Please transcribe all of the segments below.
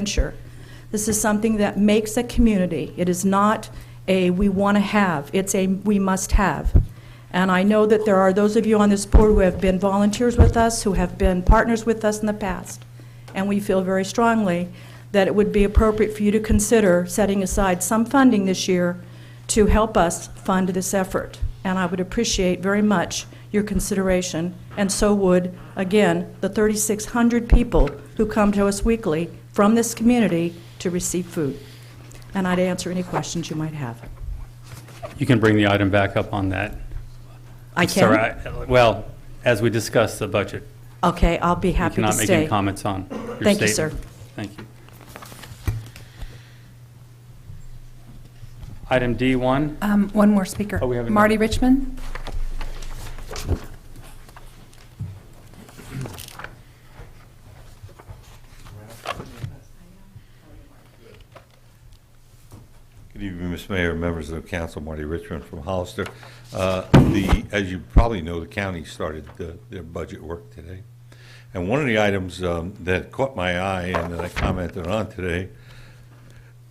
venture. This is something that makes a community. It is not a we want to have, it's a we must have. And I know that there are those of you on this board who have been volunteers with us, who have been partners with us in the past. And we feel very strongly that it would be appropriate for you to consider setting aside some funding this year to help us fund this effort. And I would appreciate very much your consideration, and so would, again, the 3,600 people who come to us weekly from this community to receive food. And I'd answer any questions you might have. You can bring the item back up on that. I can? Sorry, well, as we discuss the budget. Okay, I'll be happy to You cannot stay. make any comments on your statement. Thank you, sir. Thank you. Item D1. One more speaker. Oh, we have another. Marty Richmond. Good evening, Mr. Mayor, members of the council. Marty Richmond from Hollister. As you probably know, the county started their budget work today. And one of the items that caught my eye and that I commented on today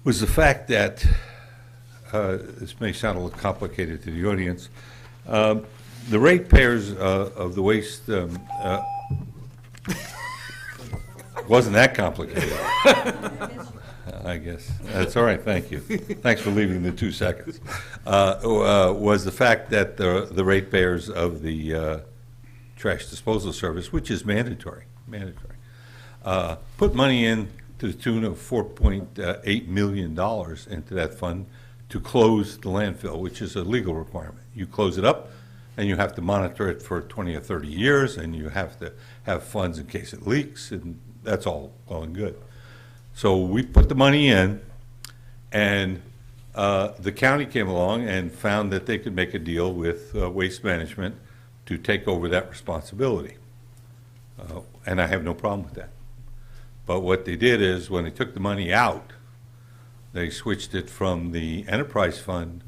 was the fact that, this may sound a little complicated to the audience, the ratepayers of the waste wasn't that complicated. I guess. That's all right, thank you. Thanks for leaving the 2 seconds. Was the fact that the ratepayers of the trash disposal service, which is mandatory, put money in to the tune of $4.8 million into that fund to close the landfill, which is a legal requirement. You close it up, and you have to monitor it for 20 or 30 years, and you have to have funds in case it leaks, and that's all well and good. So we put the money in, and the county came along and found that they could make a deal with Waste Management to take over that responsibility. And I have no problem with that. But what they did is, when they took the money out, they switched it from the enterprise fund,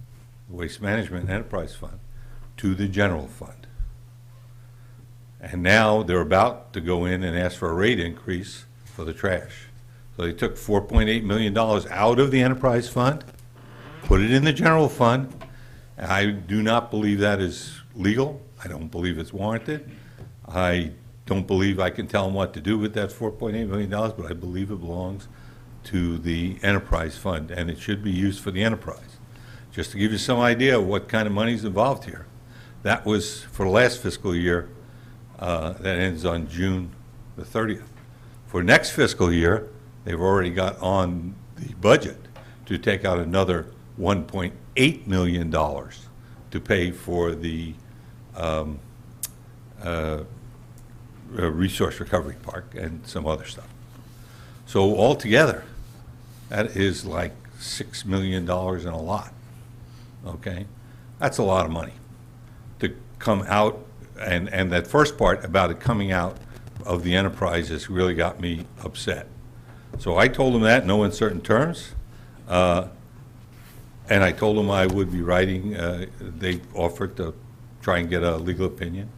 Waste Management Enterprise Fund, to the general fund. And now they're about to go in and ask for a rate increase for the trash. So they took $4.8 million out of the enterprise fund, put it in the general fund. I do not believe that is legal. I don't believe it's warranted. I don't believe I can tell them what to do with that $4.8 million, but I believe it belongs to the enterprise fund, and it should be used for the enterprise. Just to give you some idea of what kind of money is involved here. That was for the last fiscal year that ends on June the 30th. For next fiscal year, they've already got on the budget to take out another $1.8 million to pay for the resource recovery park and some other stuff. So altogether, that is like $6 million and a lot, okay? That's a lot of money to come out, and that first part about it coming out of the enterprise has really got me upset. So I told them that in no uncertain terms, and I told them I would be writing, they offered to try and get a legal opinion.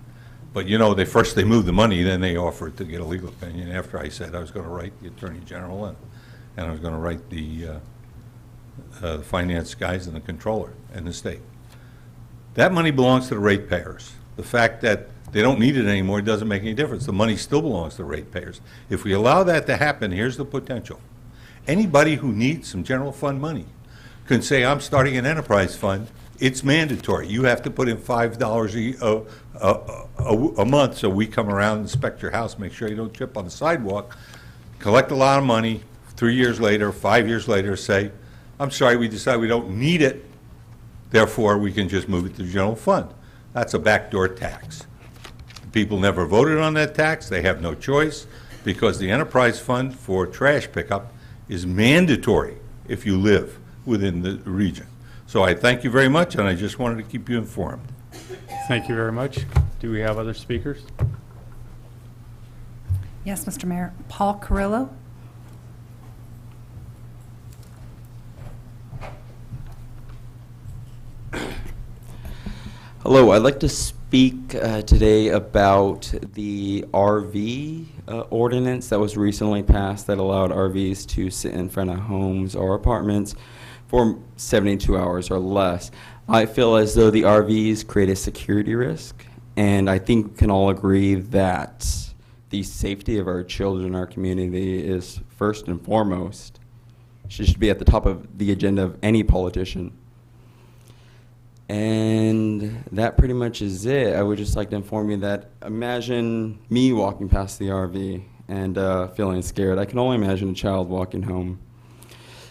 But you know, they moved the money, then they offered to get a legal opinion after I said I was going to write the Attorney General and I was going to write the finance guys and the controller and the state. That money belongs to the ratepayers. The fact that they don't need it anymore doesn't make any difference. The money still belongs to the ratepayers. If we allow that to happen, here's the potential. Anybody who needs some general fund money can say, I'm starting an enterprise fund. It's mandatory. You have to put in $5 a month, so we come around and inspect your house, make sure you don't trip on the sidewalk, collect a lot of money, 3 years later, 5 years later, say, I'm sorry, we decided we don't need it, therefore we can just move it to the general fund. That's a backdoor tax. People never voted on that tax. They have no choice because the enterprise fund for trash pickup is mandatory if you live within the region. So I thank you very much, and I just wanted to keep you informed. Thank you very much. Do we have other speakers? Yes, Mr. Mayor. Paul Carrillo. Hello, I'd like to speak today about the RV ordinance that was recently passed that allowed RVs to sit in front of homes or apartments for 72 hours or less. I feel as though the RVs create a security risk, and I think we can all agree that the safety of our children in our community is first and foremost. Should be at the top of the agenda of any politician. And that pretty much is it. I would just like to inform you that imagine me walking past the RV and feeling scared. I can only imagine a child walking home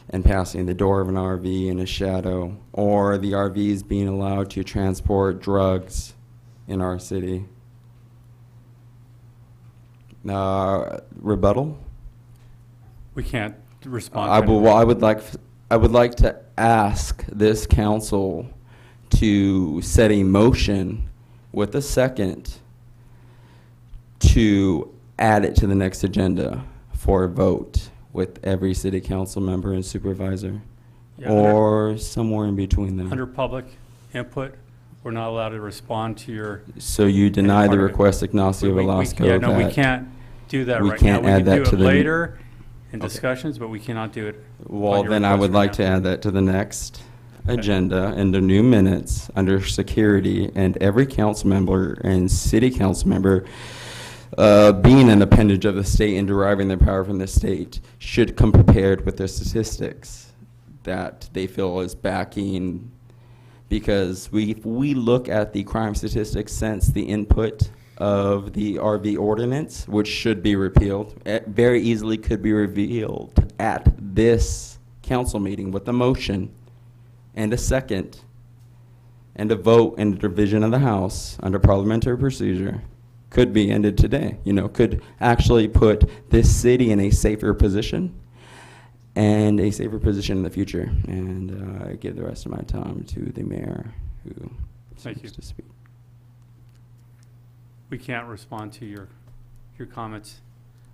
and passing the door of an RV in a shadow, or the RVs being allowed to transport drugs in our city. Rebuttal? We can't respond. I would like to ask this council to set a motion with a second to add it to the next agenda for a vote with every city council member and supervisor, Yeah, or somewhere in between them. Under public input, we're not allowed to respond to your. So you deny part the of it. request, Ignacio Velasco? Yeah, no, we that- can't do that we right can't now. add that We to can do the- it later in Okay. discussions, but we cannot do it. Well, on your then I request would right like now. to add that to the next agenda in the new minutes under security, and every council member and city council member being an appendage of the state and deriving their power from the state should come prepared with their statistics that they feel is backing, because we look at the crime statistics since the input of the RV ordinance, which should be repealed, it very easily could be revealed at this council meeting with a motion and a second and a vote and a division of the House under parliamentary procedure, could be ended today. Could actually put this city in a safer position and a safer position in the future. And I give the rest of my time to the mayor, who Thank seeks you. to speak. We can't respond to your comments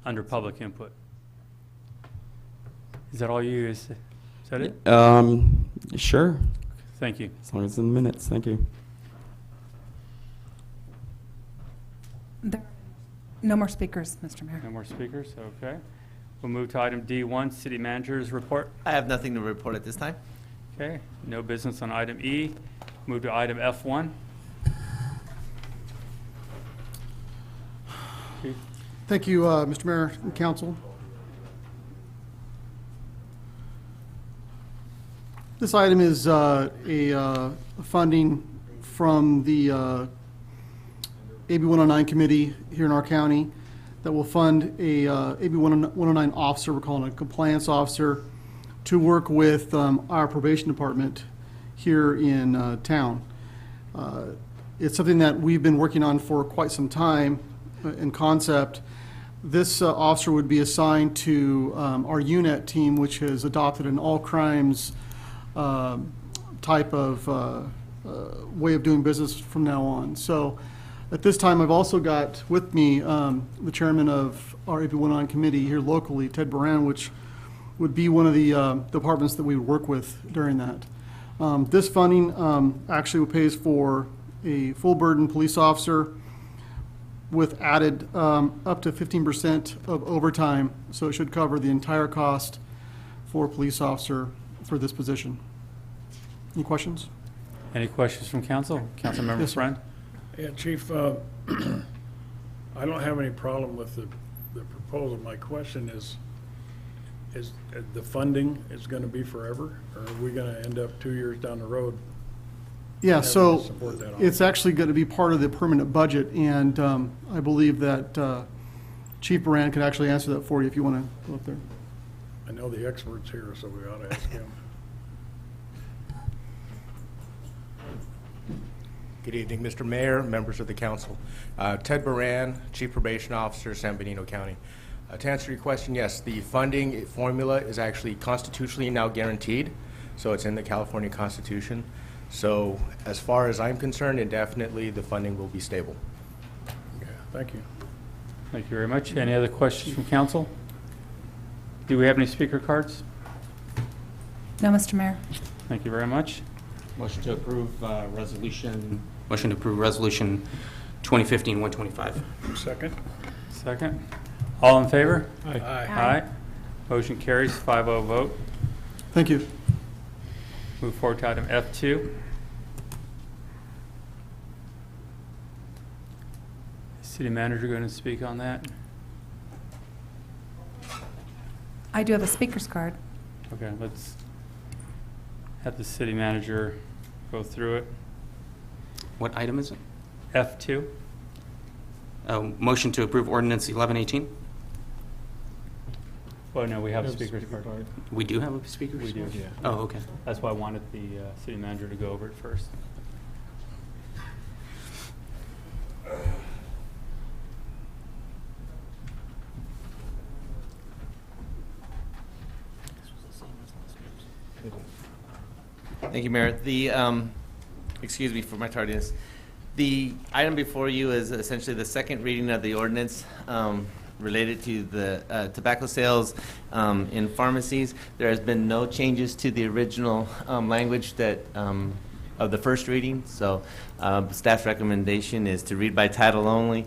under public input. Is that all you, is that it? Sure, Thank you. as long as it's in the minutes. Thank you. There are no more speakers, Mr. Mayor. No more speakers, okay. We'll move to item D1, city manager's report. I have nothing to report at this time. Okay, no business on item E. Move to item F1. Chief? Thank you, Mr. Mayor and Council. This item is a funding from the AB 109 committee here in our county that will fund a AB 109 officer, we're calling it a compliance officer, to work with our probation department here in town. It's something that we've been working on for quite some time in concept. This officer would be assigned to our UNET team, which has adopted an all crimes type of way of doing business from now on. So at this time, I've also got with me the chairman of our AB 109 committee here locally, Ted Baran, which would be one of the departments that we would work with during that. This funding actually pays for a full burden police officer with added up to 15% of overtime, so it should cover the entire cost for a police officer for this position. Any questions? Any questions from council? Councilmember Yes, sir. Friend? Yeah, Chief, I don't have any problem with the proposal. My question is the funding is going to be forever, or are we going to end up 2 years down the road? Yeah, having so to support that it's actually going to be part of the permanent budget, and I believe that Chief Baran could actually answer that for you if you want to go up there. I know the expert's here, so we ought to ask him. Good evening, Mr. Mayor, members of the council. Ted Baran, Chief Probation Officer, San Benito County. To answer your question, yes, the funding formula is actually constitutionally now guaranteed, so it's in the California Constitution. So as far as I'm concerned, indefinitely, the funding will be stable. Yeah, thank you. Thank you very much. Any other questions from council? Do we have any speaker cards? No, Mr. Mayor. Thank you very much. Motion to approve resolution Motion to approve Resolution 2015-125. Second? Second. All in favor? Aye. Aye. Motion carries 5-0 vote. Thank you. Move forward to item F2. City manager going to speak on that? I do have a speaker's card. Okay, let's have the city manager go through it. What item is it? F2. Motion to approve Ordinance 1118. Well, no, we have a speaker's card. We do have a speaker? We do. Oh, okay. That's why I wanted the city manager to go over it first. Thank you, Mayor. Excuse me for my tardiness. The item before you is essentially the second reading of the ordinance related to the tobacco sales in pharmacies. There has been no changes to the original language that of the first reading, so staff's recommendation is to read by title only,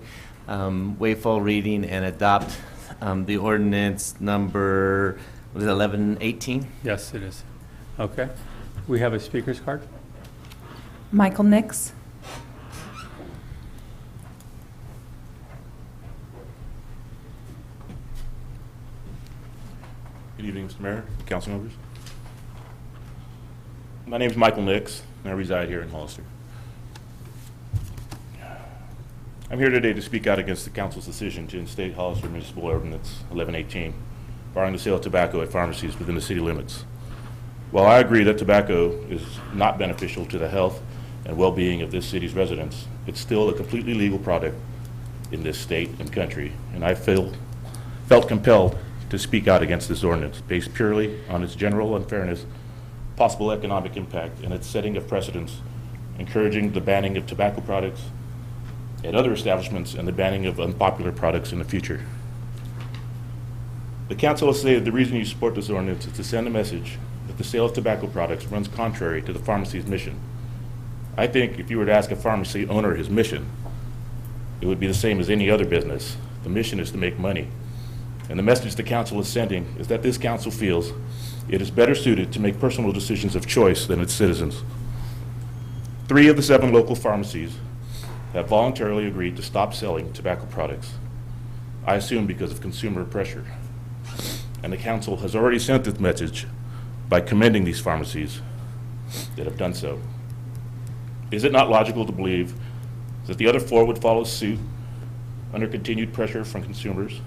waive full reading, and adopt the ordinance number, what is it, 1118? Yes, it is. Okay. We have a speaker's card. Michael Nix. Good evening, Mr. Mayor, council members. My name is Michael Nix, and I reside here in Hollister. I'm here today to speak out against the council's decision to instate Hollister Municipal Ordinance 1118, barring the sale of tobacco at pharmacies within the city limits. While I agree that tobacco is not beneficial to the health and well-being of this city's residents, it's still a completely legal product in this state and country, and I felt compelled to speak out against this ordinance based purely on its general unfairness, possible economic impact, and its setting of precedents, encouraging the banning of tobacco products at other establishments and the banning of unpopular products in the future. The council has stated the reason you support this ordinance is to send a message that the sale of tobacco products runs contrary to the pharmacy's mission. I think if you were to ask a pharmacy owner his mission, it would be the same as any other business. The mission is to make money. And the message the council is sending is that this council feels it is better suited to make personal decisions of choice than its citizens. 3 of the 7 local pharmacies have voluntarily agreed to stop selling tobacco products. I assume because of consumer pressure. And the council has already sent this message by commending these pharmacies that have done so. Is it not logical to believe that the other 4 would follow suit under continued pressure from consumers?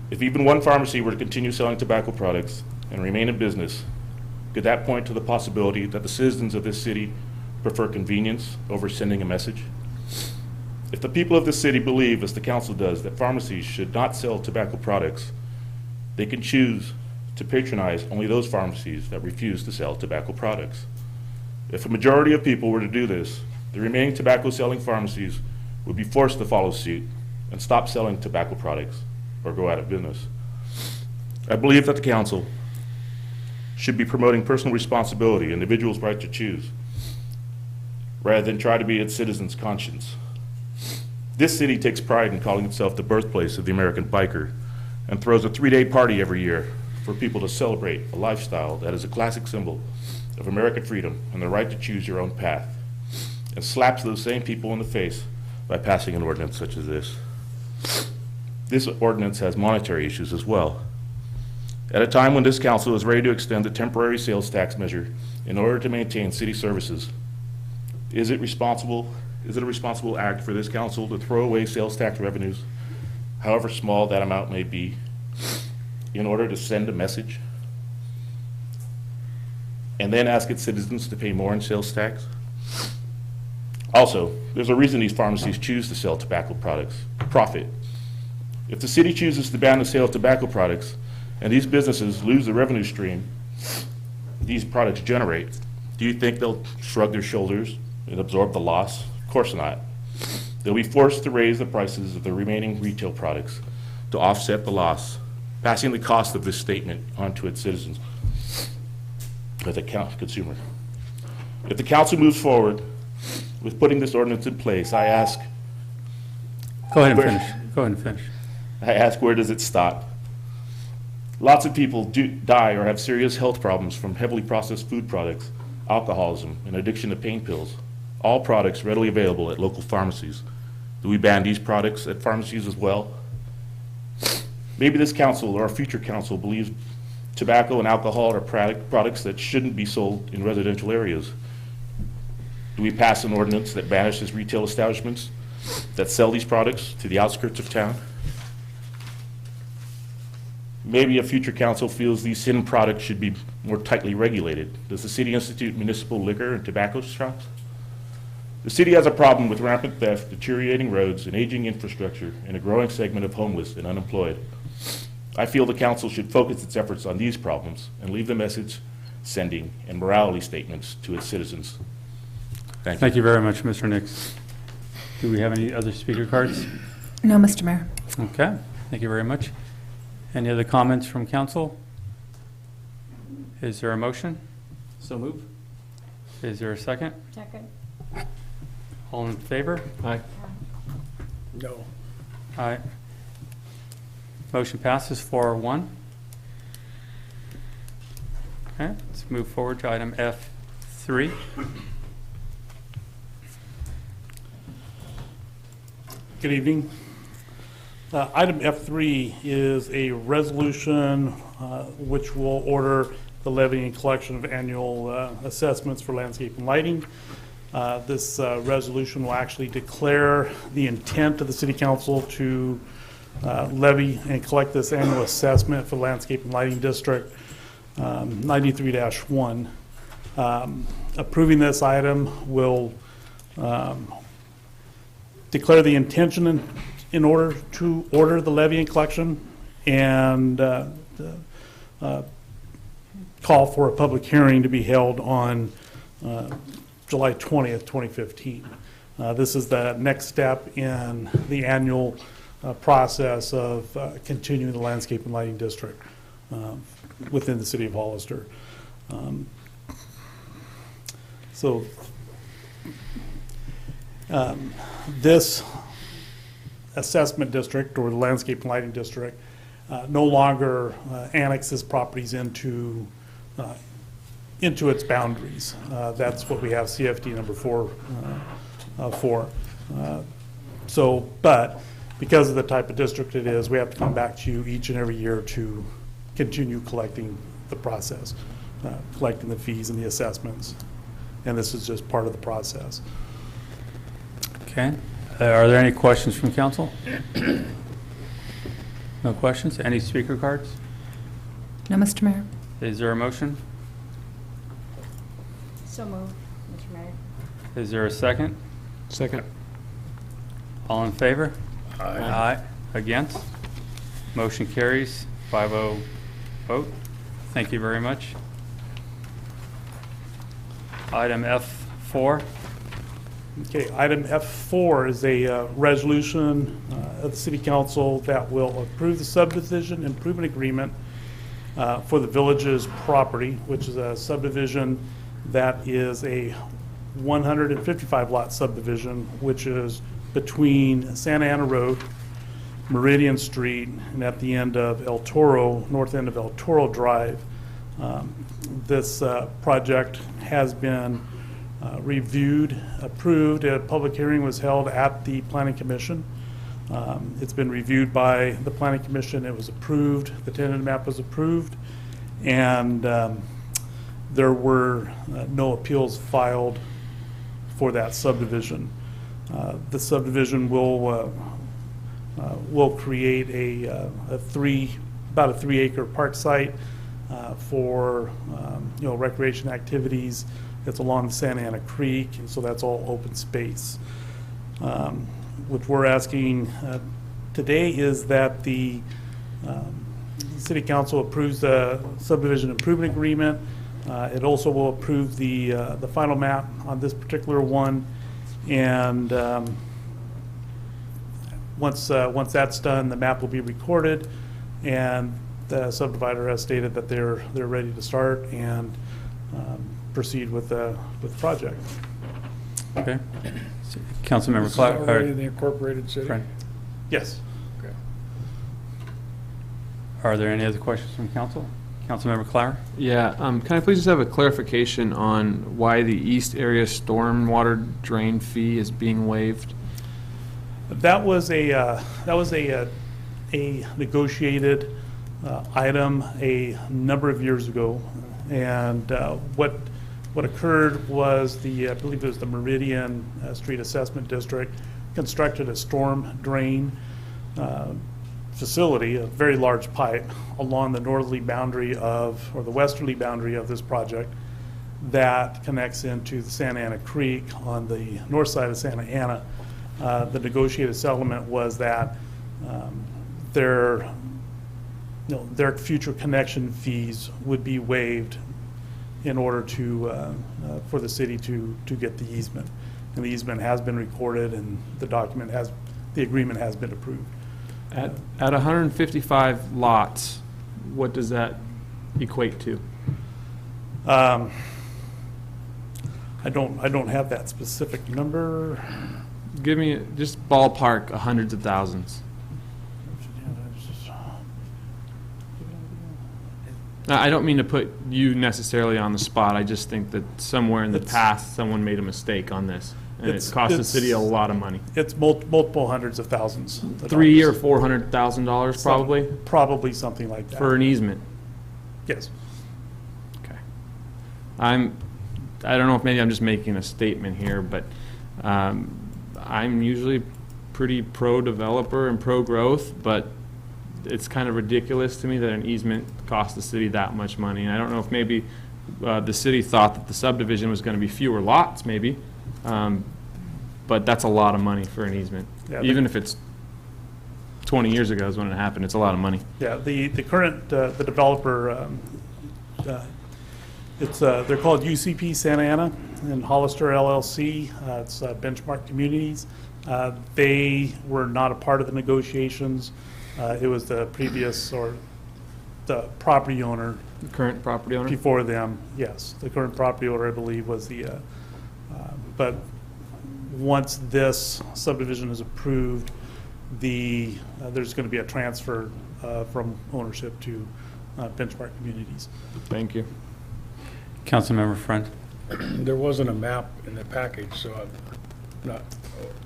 If even one pharmacy were to continue selling tobacco products and remain in business, could that point to the possibility that the citizens of this city prefer convenience over sending a message? If the people of this city believe, as the council does, that pharmacies should not sell tobacco products, they can choose to patronize only those pharmacies that refuse to sell tobacco products. If a majority of people were to do this, the remaining tobacco-selling pharmacies would be forced to follow suit and stop selling tobacco products or go out of business. I believe that the council should be promoting personal responsibility, individuals' right to choose, rather than try to be its citizens' conscience. This city takes pride in calling itself the birthplace of the American biker and throws a 3-day party every year for people to celebrate a lifestyle that is a classic symbol of American freedom and the right to choose your own path, and slaps those same people in the face by passing an ordinance such as this. This ordinance has monetary issues as well. At a time when this council is ready to extend the temporary sales tax measure in order to maintain city services, is it a responsible act for this council to throw away sales tax revenues, however small that amount may be, in order to send a message, and then ask its citizens to pay more in sales tax? Also, there's a reason these pharmacies choose to sell tobacco products: profit. If the city chooses to ban the sale of tobacco products and these businesses lose the revenue stream these products generate, do you think they'll shrug their shoulders and absorb the loss? Of course not. They'll be forced to raise the prices of the remaining retail products to offset the loss, passing the cost of this statement onto its citizens, the consumer. If the council moves forward with putting this ordinance in place, I ask, Go ahead and Where- finish. Go ahead and finish. where does it stop? Lots of people die or have serious health problems from heavily processed food products, alcoholism, and addiction to pain pills. All products readily available at local pharmacies. Do we ban these products at pharmacies as well? Maybe this council or a future council believes tobacco and alcohol are products that shouldn't be sold in residential areas. Do we pass an ordinance that banishes retail establishments that sell these products to the outskirts of town? Maybe a future council feels these sin products should be more tightly regulated. Does the city institute municipal liquor and tobacco shops? The city has a problem with rampant theft, deteriorating roads, and aging infrastructure, and a growing segment of homeless and unemployed. I feel the council should focus its efforts on these problems and leave the message sending and morality statements to its citizens. Thank you. Thank you very much, Mr. Nix. Do we have any other speaker cards? No, Mr. Mayor. Okay, thank you very much. Any other comments from council? Is there a motion? So move. Is there a second? Second. All in favor? Aye. No. Aye. Motion passes 4-1. Okay, let's move forward to item F3. Good evening. Item F3 is a resolution which will order the levy and collection of annual assessments for landscape and lighting. This resolution will actually declare the intent of the City Council to levy and collect this annual assessment for the Landscape and Lighting District 93-1. Approving this item will declare the intention in order to order the levy and collection and call for a public hearing to be held on July 20th, 2015. This is the next step in the annual process of continuing the landscape and lighting district within the city of Hollister. This assessment district, or the landscape and lighting district, no longer annexes properties into its boundaries. That's what we have CFD number 4 for. But because of the type of district it is, we have to come back to you each and every year to continue collecting the process, collecting the fees and the assessments. And this is just part of the process. Okay. Are there any questions from council? No questions? Any speaker cards? No, Mr. Mayor. Is there a motion? So moved, Mr. Mayor. Is there a second? Second. All in favor? Aye. Aye. Against? Motion carries 5-0 vote. Thank you very much. Item F4. Okay, item F4 is a resolution of the City Council that will approve the subdivision improvement agreement for the village's property, which is a subdivision that is a 155 lot subdivision, which is between Santa Ana Road, Meridian Street, and at the end of El Toro, north end of El Toro Drive. This project has been reviewed, approved. A public hearing was held at the Planning Commission. It's been reviewed by the Planning Commission. It was approved. The tentative map was approved, and there were no appeals filed for that subdivision. The subdivision will create about a 3 acre park site for recreation activities. It's along Santa Ana Creek, and so that's all open space. What we're asking today is that the City Council approves the subdivision improvement agreement. It also will approve the final map on this particular one, and once that's done, the map will be recorded, and the subdivider has stated that they're ready to start and proceed with the project. Okay. Councilmember This is Clark. already in the incorporated city? Friend. Yes. Okay. Are there any other questions from council? Councilmember Clower? Yeah, can I please just have a clarification on why the East Area Stormwater Drain fee is being waived? That was a negotiated item a number of years ago, and what occurred was I believe it was the Meridian Street Assessment District constructed a storm drain facility, a very large pipe, along the northerly boundary or the westerly boundary of this project that connects into the Santa Ana Creek on the north side of Santa Ana. The negotiated settlement was that their future connection fees would be waived in order for the city to get the easement. And the easement has been recorded, and the agreement has been approved. At 155 lots, what does that equate to? I don't have that specific number. Give me just ballpark hundreds of thousands. Now, I don't mean to put you necessarily on the spot. I just think that somewhere in the past, someone made a mistake on this, and it cost the city a lot of money. It's multiple hundreds of thousands. of $3 or dollars. $400,000 probably Probably something like that. for an easement. Yes. Okay. I don't know if maybe I'm just making a statement here, but I'm usually pretty pro-developer and pro-growth, but it's kind of ridiculous to me that an easement costs the city that much money. And I don't know if maybe the city thought that the subdivision was going to be fewer lots, maybe, but that's a lot of money for an easement. Yeah, even if it's 20 years ago is when it happened, it's a lot of money. Yeah, the current, the developer, they're called UCP Santa Ana and Hollister LLC. It's Benchmark Communities. They were not a part of the negotiations. It was the previous, or the property owner. The current property owner? Before them, yes. The current property owner, I believe, was but once this subdivision is approved, there's going to be a transfer from ownership to Benchmark Communities. Thank you. Councilmember Friend? There wasn't a map in the package, so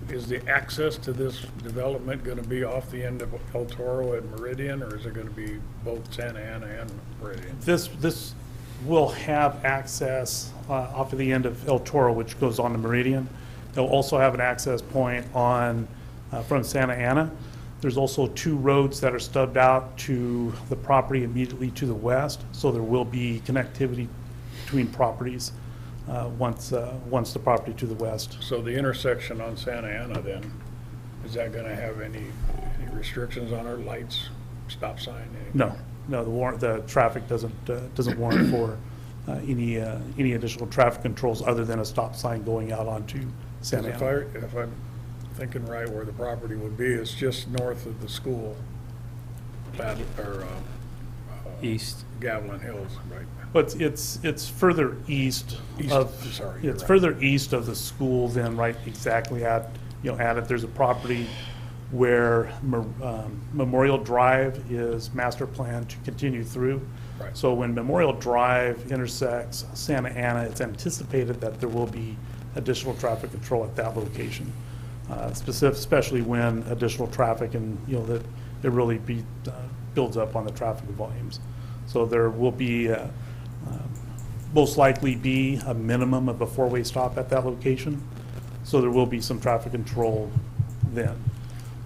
is the access to this development going to be off the end of El Toro and Meridian, or is it going to be both Santa Ana and Meridian? This will have access off of the end of El Toro, which goes on to Meridian. They'll also have an access point on from Santa Ana. There's also 2 roads that are stubbed out to the property immediately to the west, so there will be connectivity between properties once the property to the west. So the intersection on Santa Ana then, is that going to have any restrictions on our lights, stop sign? Anything? No, the traffic doesn't warrant for any additional traffic controls other than a stop sign going out onto Santa Ana. If I'm thinking right, where the property would be, it's just north of the school, East. Gavilan Hills, right? But it's further east of further east of the school than right exactly at it. There's a property where Memorial Drive is master planned to continue through. Right. So when Memorial Drive intersects Santa Ana, it's anticipated that there will be additional traffic control at that location, especially when additional traffic and that it really builds up on the traffic volumes. So there will be most likely be a minimum of a 4-way stop at that location. So there will be some traffic control then.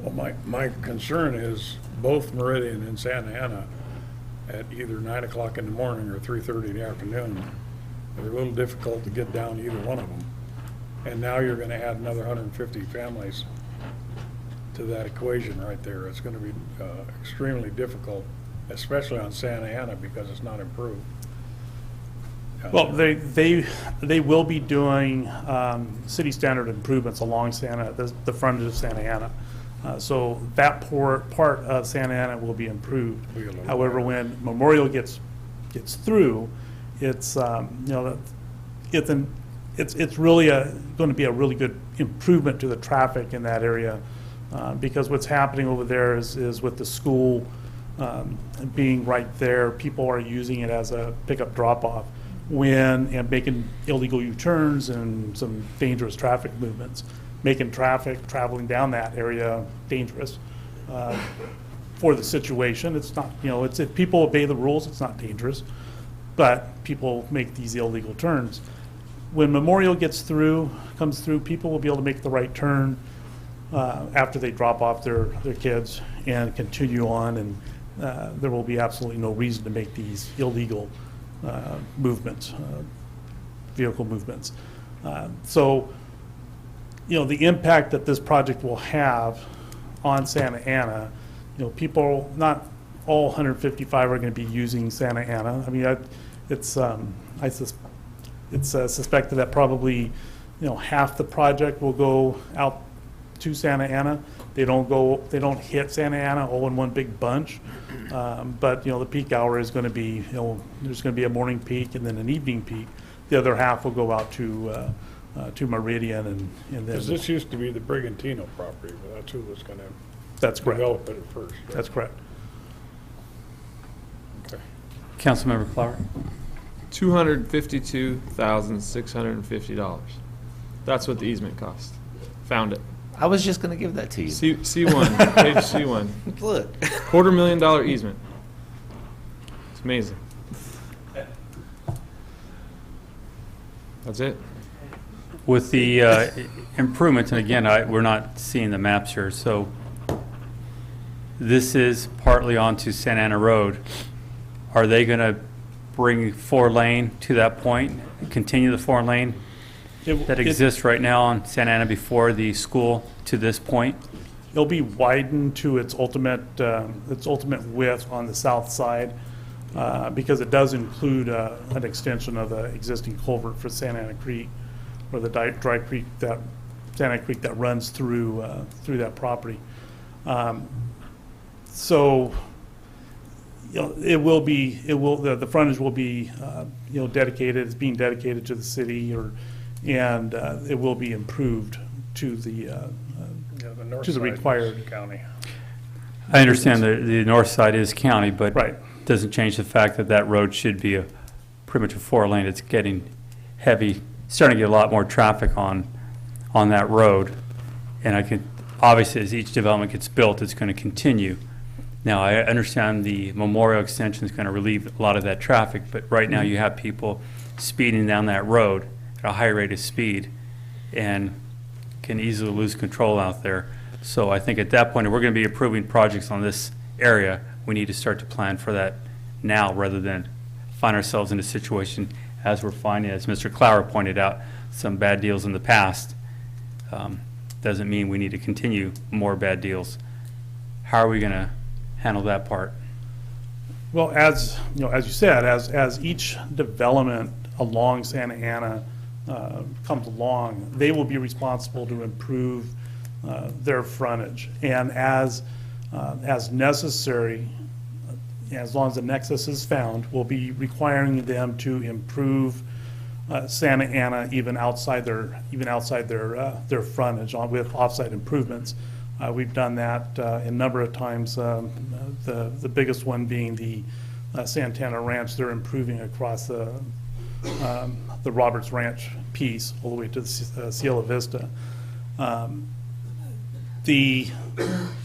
Well, my concern is both Meridian and Santa Ana at either 9 o'clock in the morning or 3:30 in the afternoon. They're a little difficult to get down either one of them. And now you're going to add another 150 families to that equation right there. It's going to be extremely difficult, especially on Santa Ana because it's not improved. Well, they will be doing city standard improvements along the frontage of Santa Ana. So that part of Santa Ana will be improved. However, when Memorial gets through, it's it's really going to be a really good improvement to the traffic in that area, because what's happening over there is with the school being right there, people are using it as a pickup drop-off and making illegal U-turns and some dangerous traffic movements, making traffic traveling down that area dangerous for the situation. It's not, it's if people obey the rules, it's not dangerous, but people make these illegal turns. When Memorial comes through, people will be able to make the right turn after they drop off their kids and continue on, and there will be absolutely no reason to make these illegal movements, vehicle movements. So, the impact that this project will have on Santa Ana, people, not all 155 are going to be using Santa Ana. I mean, it's suspected that probably, half the project will go out to Santa Ana. They don't hit Santa Ana all in one big bunch. But, the peak hour is going to be, there's going to be a morning peak and then an evening peak. The other half will go out to Meridian and then. Because this used to be the Brigantino property, but that's who was going to That's correct. develop it at first. Right? That's correct. Okay. Councilmember Flower? $252,650. That's what the easement cost. Found it. I was just going to give that to you. C1, page C1. Look. $250,000 easement. It's amazing. That's it. With the improvements, and again, we're not seeing the maps here, so this is partly onto Santa Ana Road. Are they going to bring 4-lane to that point, continue the 4-lane that exists right now on Santa Ana before the school to this point? It'll be widened to its ultimate width on the south side, because it does include an extension of the existing culvert for Santa Ana Creek, or the dry creek Santa Ana Creek that runs through that property. So, the frontage will be dedicated. It's being dedicated to the city, and it will be improved to the north to the side required is county. I understand the north side is county, but Right. doesn't change the fact that that road should be pretty much a 4-lane. It's getting heavy, starting to get a lot more traffic on that road. And obviously, as each development gets built, it's going to continue. Now, I understand the Memorial extension is going to relieve a lot of that traffic, but right now you have people speeding down that road at a high rate of speed and can easily lose control out there. So I think at that point, if we're going to be approving projects on this area, we need to start to plan for that now rather than find ourselves in a situation as we're finding, as Mr. Clower pointed out, some bad deals in the past. Doesn't mean we need to continue more bad deals. How are we going to handle that part? Well, as you said, as each development along Santa Ana comes along, they will be responsible to improve their frontage, and as necessary, as long as the nexus is found, we'll be requiring them to improve Santa Ana even outside their frontage with offsite improvements. We've done that a number of times. The biggest one being the Santana Ranch. They're improving across the Roberts Ranch piece all the way to the Cielo Vista.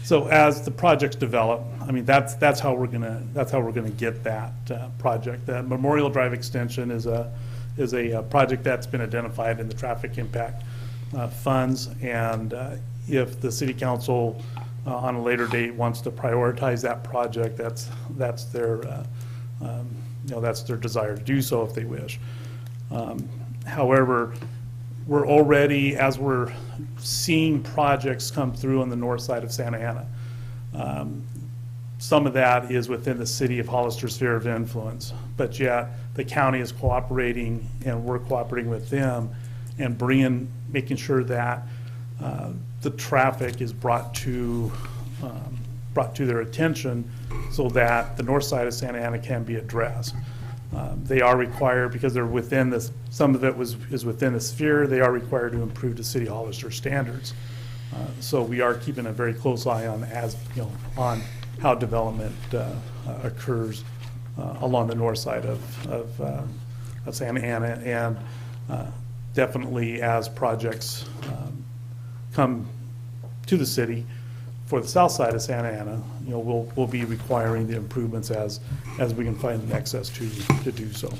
So as the projects develop, I mean that's how we're gonna get that project. The Memorial Drive extension is a project that's been identified in the traffic impact funds, and if the city council on a later date wants to prioritize that project, that's their desire to do so if they wish. However, we're already, as we're seeing projects come through on the north side of Santa Ana, some of that is within the city of Hollister's sphere of influence, but yet the county is cooperating and we're cooperating with them and making sure that the traffic is brought to their attention so that the north side of Santa Ana can be addressed. They are required, because they're within this, some of it is within the sphere, they are required to improve to City Hollister standards. So we are keeping a very close eye on, on how development occurs along the north side of Santa Ana, and definitely as projects come to the city for the south side of Santa Ana, we'll be requiring the improvements as we can find the access to do so.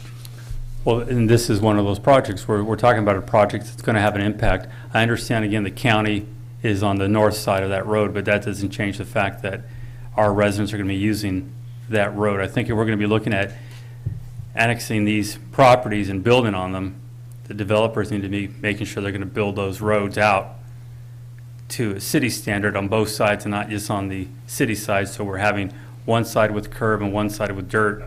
Well, and this is one of those projects where we're talking about a project that's going to have an impact. I understand, again, the county is on the north side of that road, but that doesn't change the fact that our residents are going to be using that road. I think if we're going to be looking at annexing these properties and building on them, the developers need to be making sure they're going to build those roads out to a city standard on both sides and not just on the city side, so we're having one side with curb and one side with dirt.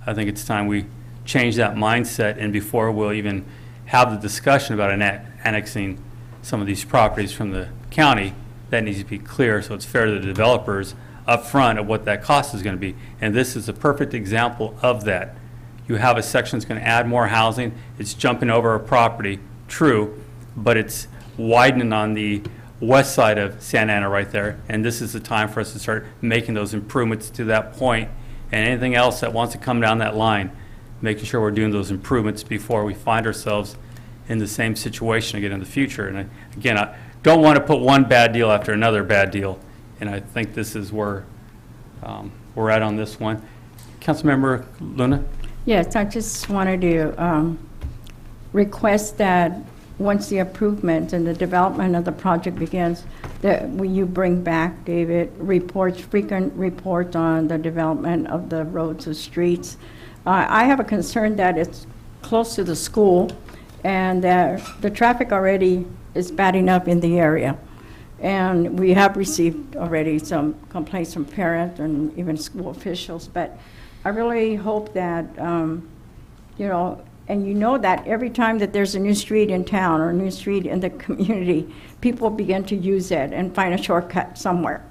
I think it's time we change that mindset, and before we'll even have the discussion about annexing some of these properties from the county, that needs to be clear so it's fair to the developers up front of what that cost is going to be. And this is a perfect example of that. You have a section that's going to add more housing, it's jumping over a property, true, but it's widening on the west side of Santa Ana right there, and this is the time for us to start making those improvements to that point, and anything else that wants to come down that line, making sure we're doing those improvements before we find ourselves in the same situation again in the future. And again, I don't want to put one bad deal after another bad deal, and I think this is where we're at on this one. Councilmember Luna? Yes, I just wanted to request that once the improvement and the development of the project begins, that will you bring back, David, frequent reports on the development of the roads and streets. I have a concern that it's close to the school and that the traffic already is bad enough in the area. And we have received already some complaints from parents and even school officials, but I really hope that, and that every time that there's a new street in town or a new street in the community, people begin to use it and find a shortcut somewhere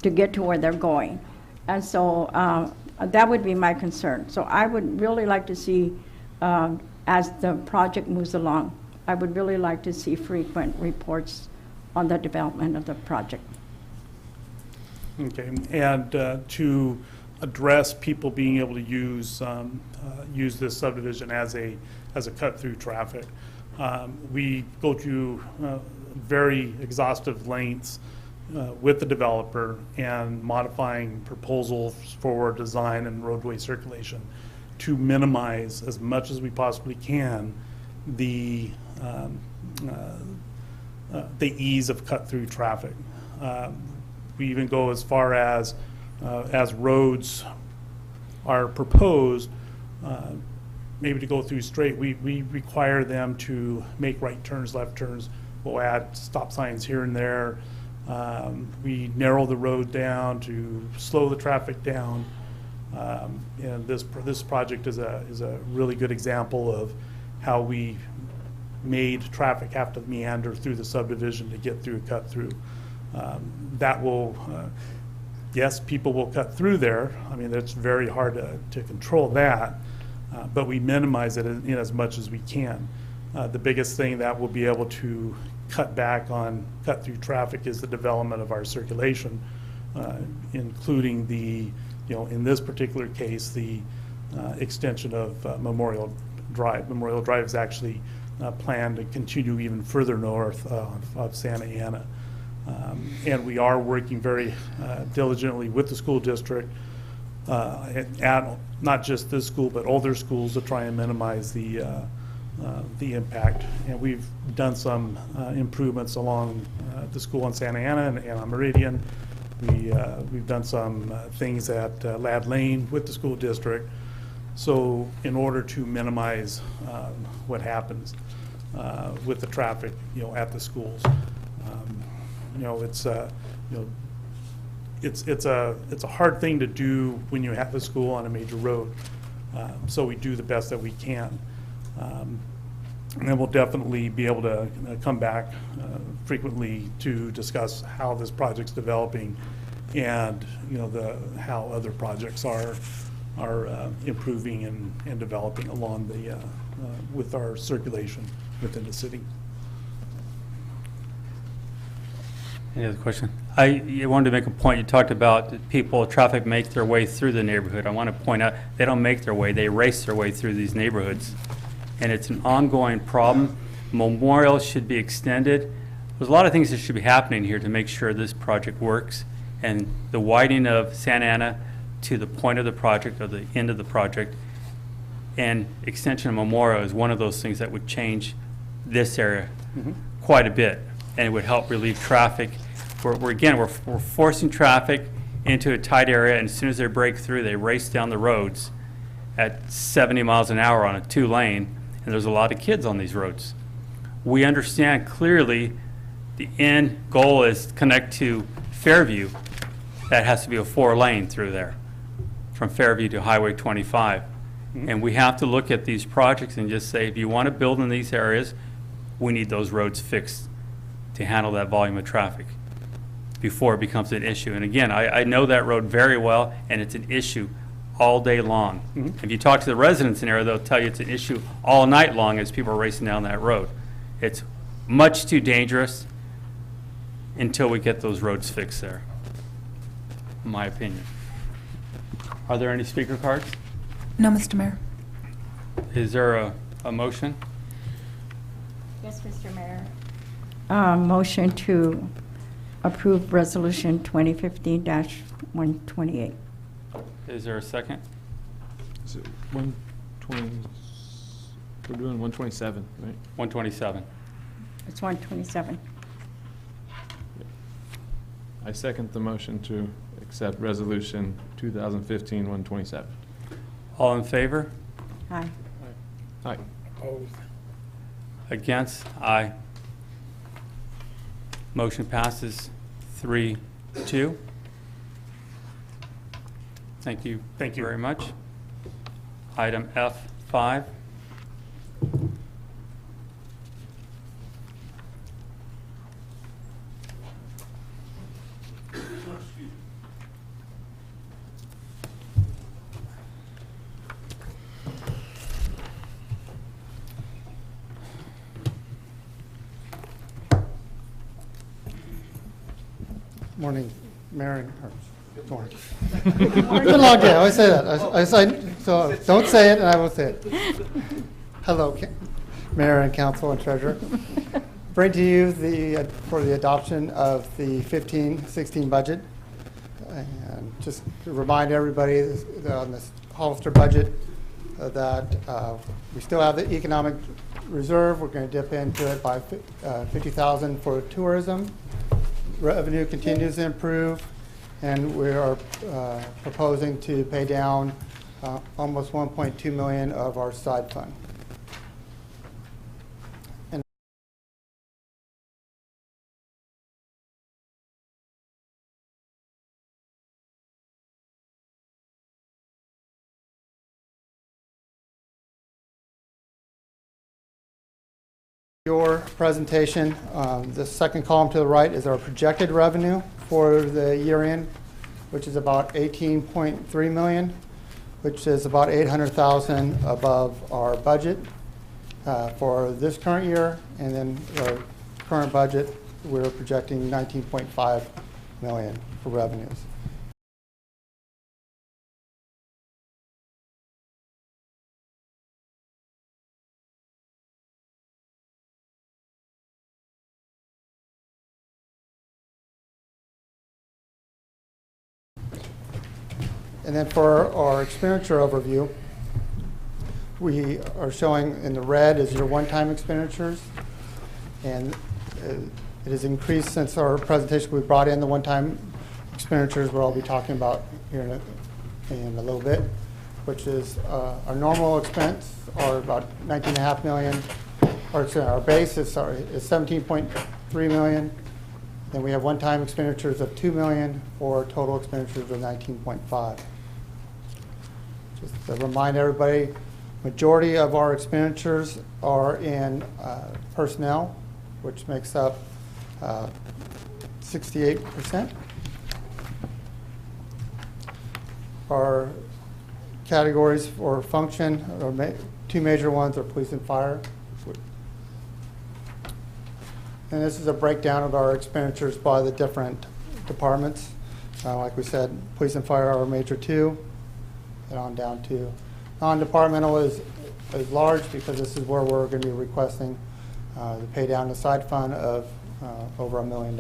to get to where they're going. And so that would be my concern. So I would really like to see, as the project moves along, I would really like to see frequent reports on the development of the project. Okay, and to address people being able to use this subdivision as a cut-through traffic, we go to very exhaustive lengths with the developer and modifying proposals for design and roadway circulation to minimize as much as we possibly can the ease of cut-through traffic. We even go as far as roads are proposed, maybe to go through straight, we require them to make right turns, left turns. We'll add stop signs here and there. We narrow the road down to slow the traffic down. And this project is a really good example of how we made traffic have to meander through the subdivision to get through a cut through. That will, yes, people will cut through there. I mean, it's very hard to control that, but we minimize it in as much as we can. The biggest thing that we'll be able to cut back on cut through traffic is the development of our circulation, including the, in this particular case, the extension of Memorial Drive. Memorial Drive is actually planned to continue even further north of Santa Ana. And we are working very diligently with the school district at not just this school, but other schools to try and minimize the impact. And we've done some improvements along the school in Santa Ana and on Meridian. We've done some things at Ladd Lane with the school district. So in order to minimize what happens with the traffic, at the schools, it's a hard thing to do when you have a school on a major road. So we do the best that we can. And then we'll definitely be able to come back frequently to discuss how this project's developing and how other projects are improving and developing along the, with our circulation within the city. Any other question? I wanted to make a point. You talked about traffic make their way through the neighborhood. I want to point out, they don't make their way, they race their way through these neighborhoods. And it's an ongoing problem. Memorial should be extended. There's a lot of things that should be happening here to make sure this project works. And the widening of Santa Ana to the point of the project, or the end of the project, and extension of Memorial is one of those things that would change this area quite a bit. And it would help relieve traffic. We're forcing traffic into a tight area, and as soon as they break through, they race down the roads at 70 miles an hour on a 2-lane, and there's a lot of kids on these roads. We understand clearly the end goal is to connect to Fairview. That has to be a 4-lane through there, from Fairview to Highway 25. And we have to look at these projects and just say, if you want to build in these areas, we need those roads fixed to handle that volume of traffic before it becomes an issue. And again, I know that road very well, and it's an issue all day long. If you talk to the residents in there, they'll tell you it's an issue all night long as people are racing down that road. It's much too dangerous until we get those roads fixed there, in my opinion. Are there any speaker cards? No, Mr. Mayor. Is there a motion? Yes, Mr. Mayor. Motion to approve Resolution 2015-128. Is there a second? Is it 120? We're doing 127, right? 127. It's 127. I second the motion to accept Resolution 2015-127. All in favor? Aye. Aye. Opposed? Against? Aye. Motion passes 3-2. Thank you. Thank you. Very much. Item F5. Morning, Mayor. Good morning. It's been a long day. I always say that. So don't say it, and I will say it. Hello, Mayor and Council and Treasurer. Bring to you for the adoption of the 15-16 budget. And just to remind everybody on this Hollister budget that we still have the economic reserve. We're going to dip into it by $50,000 for tourism. Revenue continues to improve, and we are proposing to pay down almost $1.2 million of our side fund. And your presentation, the second column to the right is our projected revenue for the year end, which is about $18.3 million, which is about $800,000 above our budget for this current year. And then our current budget, we're projecting $19.5 million for revenues. And then for our expenditure overview, we are showing in the red is your one-time expenditures. And it has increased since our presentation. We brought in the one-time expenditures where I'll be talking about here in a little bit, which is our normal expense are about $19.5 million. Or our base is 17.3 million. Then we have one-time expenditures of $2 million for total expenditures of 19.5. Just to remind everybody, majority of our expenditures are in personnel, which makes up 68%. Our categories for function, or two major ones are police and fire. And this is a breakdown of our expenditures by the different departments. Like we said, police and fire are major two, and on down to non-departmental is large because this is where we're going to be requesting to pay down the side fund of over $1 million.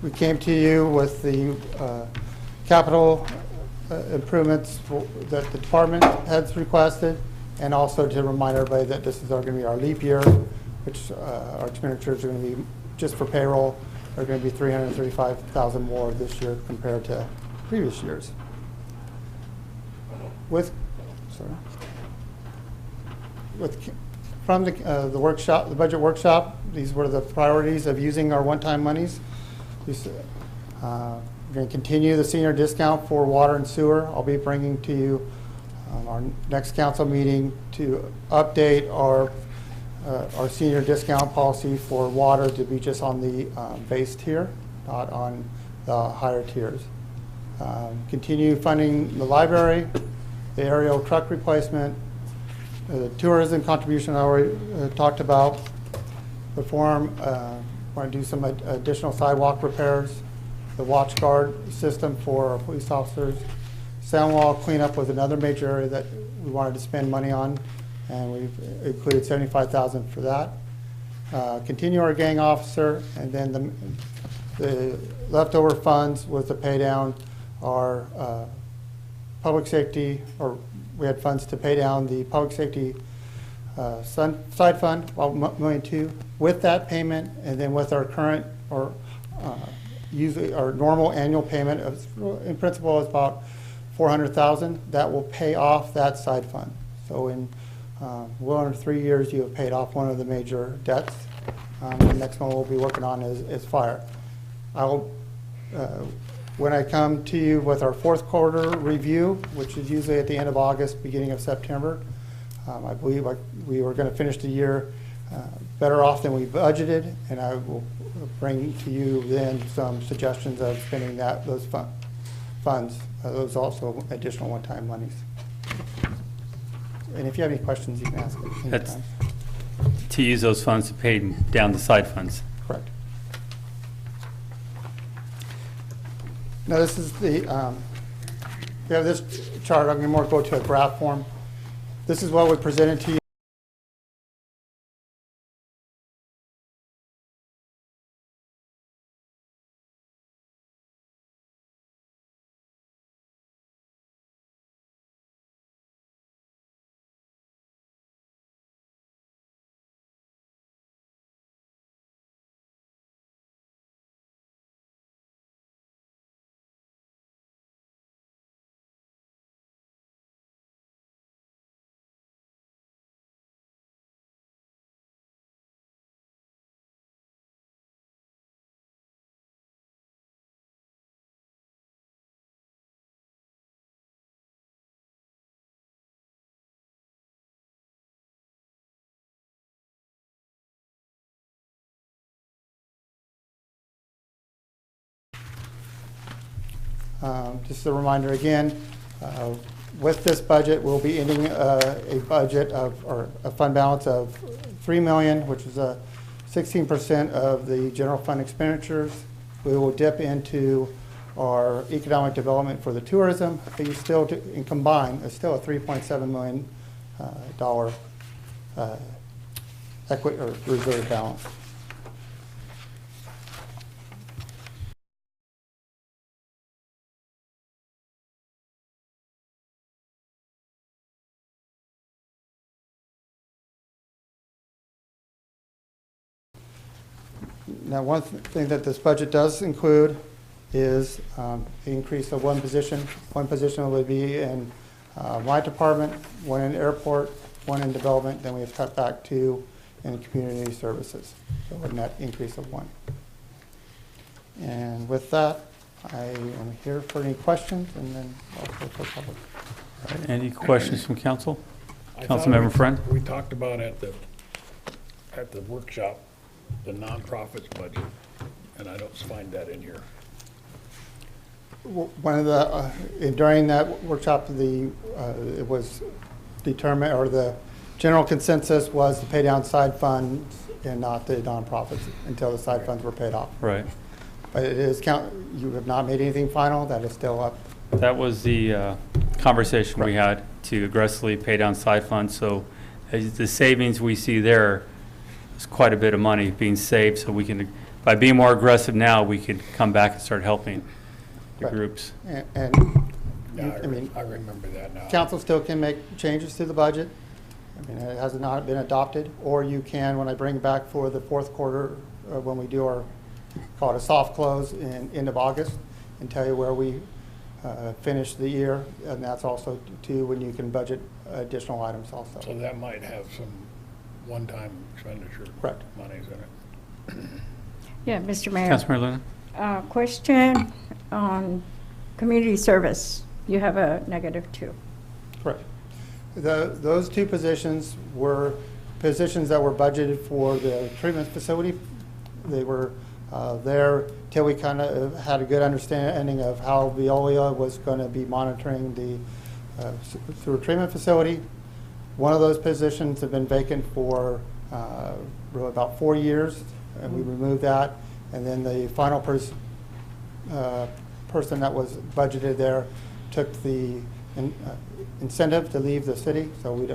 We came to you with the capital improvements that the department has requested, and also to remind everybody that this is going to be our leap year, which our expenditures are going to be, just for payroll, are going to be $335,000 more this year compared to previous years. From the workshop, the budget workshop, these were the priorities of using our one-time monies. We're going to continue the senior discount for water and sewer. I'll be bringing to you our next council meeting to update our senior discount policy for water to be just on the base tier, not on the higher tiers. Continue funding the library, the aerial truck replacement, the tourism contribution I already talked about. Want to do some additional sidewalk repairs, the watch guard system for our police officers. Sound wall cleanup was another major area that we wanted to spend money on, and we've included $75,000 for that. Continue our gang officer, and then the leftover funds was to pay down our public safety, or we had funds to pay down the public safety side fund, about $1.2 million. With that payment, and then with our current, or usually our normal annual payment, in principle, is about $400,000. That will pay off that side fund. So in well under 3 years, you have paid off one of the major debts. The next one we'll be working on is fire. When I come to you with our fourth quarter review, which is usually at the end of August, beginning of September, I believe we were going to finish the year better off than we budgeted, and I will bring to you then some suggestions of spending those funds, those also additional one-time monies. And if you have any questions, you can ask at any That's time. to use those funds to pay down the side funds. Correct. Now this is the, we have this chart. I'm going to more go to a graph form. This is what we presented to you. Just a reminder again, with this budget, we'll be ending a budget of, or a fund balance of $3 million, which is 16% of the general fund expenditures. We will dip into our economic development for the tourism. You still, in combined, is still a $3.7 million equity or reserve balance. Now, one thing that this budget does include is the increase of one position. One position would be in my department, one in airport, one in development, then we have cut back two in community services. So a net increase of one. And with that, I am here for any questions, and then also for public. All right, any questions from council? I thought Councilmember Friend? We talked about at the workshop, the nonprofits budget, and I don't find that in here. One of the, during that workshop, it was determined, or the general consensus was to pay down side funds and not the nonprofits until the side funds were paid off. Right. But it is you have not made anything final, that is still up. That was the conversation we had, to aggressively pay down side funds. So the savings we see there is quite a bit of money being saved. So we can, by being more aggressive now, we could come back and start helping the Right. groups. And Yeah, I mean, I remember that now. council still can make changes to the budget. I mean, it has not been adopted, or you can, when I bring back for the fourth quarter, when we do our, call it a soft close in end of August, and tell you where we finish the year, and that's also too when you can budget additional items also. So that might have some one-time expenditure Correct. monies in it. Yeah, Mr. Mayor. Councilmember Luna? Question on community service. You have a -2. Correct. Those two positions were positions that were budgeted for the treatment facility. They were there till we kind of had a good understanding of how Veolia was going to be monitoring the sewer treatment facility. One of those positions have been vacant for really about 4 years, and we removed that. And then the final person that was budgeted there took the incentive to leave the city, so we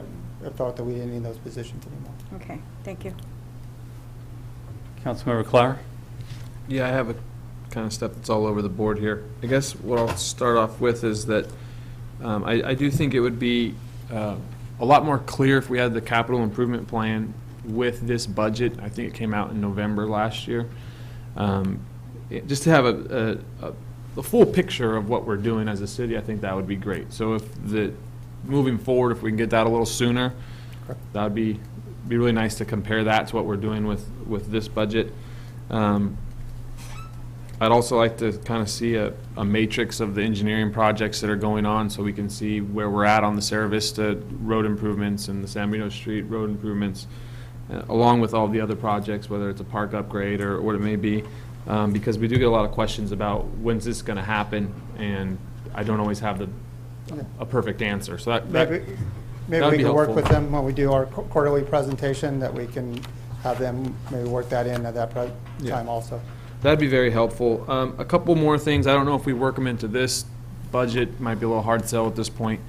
felt that we didn't need those positions anymore. Okay, thank you. Councilmember Clower? Yeah, I have a kind of stuff that's all over the board here. I guess what I'll start off with is that I do think it would be a lot more clear if we had the capital improvement plan with this budget. I think it came out in November last year. Just to have a full picture of what we're doing as a city, I think that would be great. So if moving forward, if we can get that a little sooner, that would be really nice to compare that to what we're doing with this budget. I'd also like to kind of see a matrix of the engineering projects that are going on, so we can see where we're at on the Cerro Vista road improvements and the San Benito Street road improvements, along with all the other projects, whether it's a park upgrade or what it may be, because we do get a lot of questions about when's this going to happen, and I don't always have a perfect answer. So Maybe we can work with them when we do our quarterly presentation, that we can have them maybe work that in at that time also. That'd be very helpful. A couple more things. I don't know if we work them into this budget. Might be a little hard sell at this point.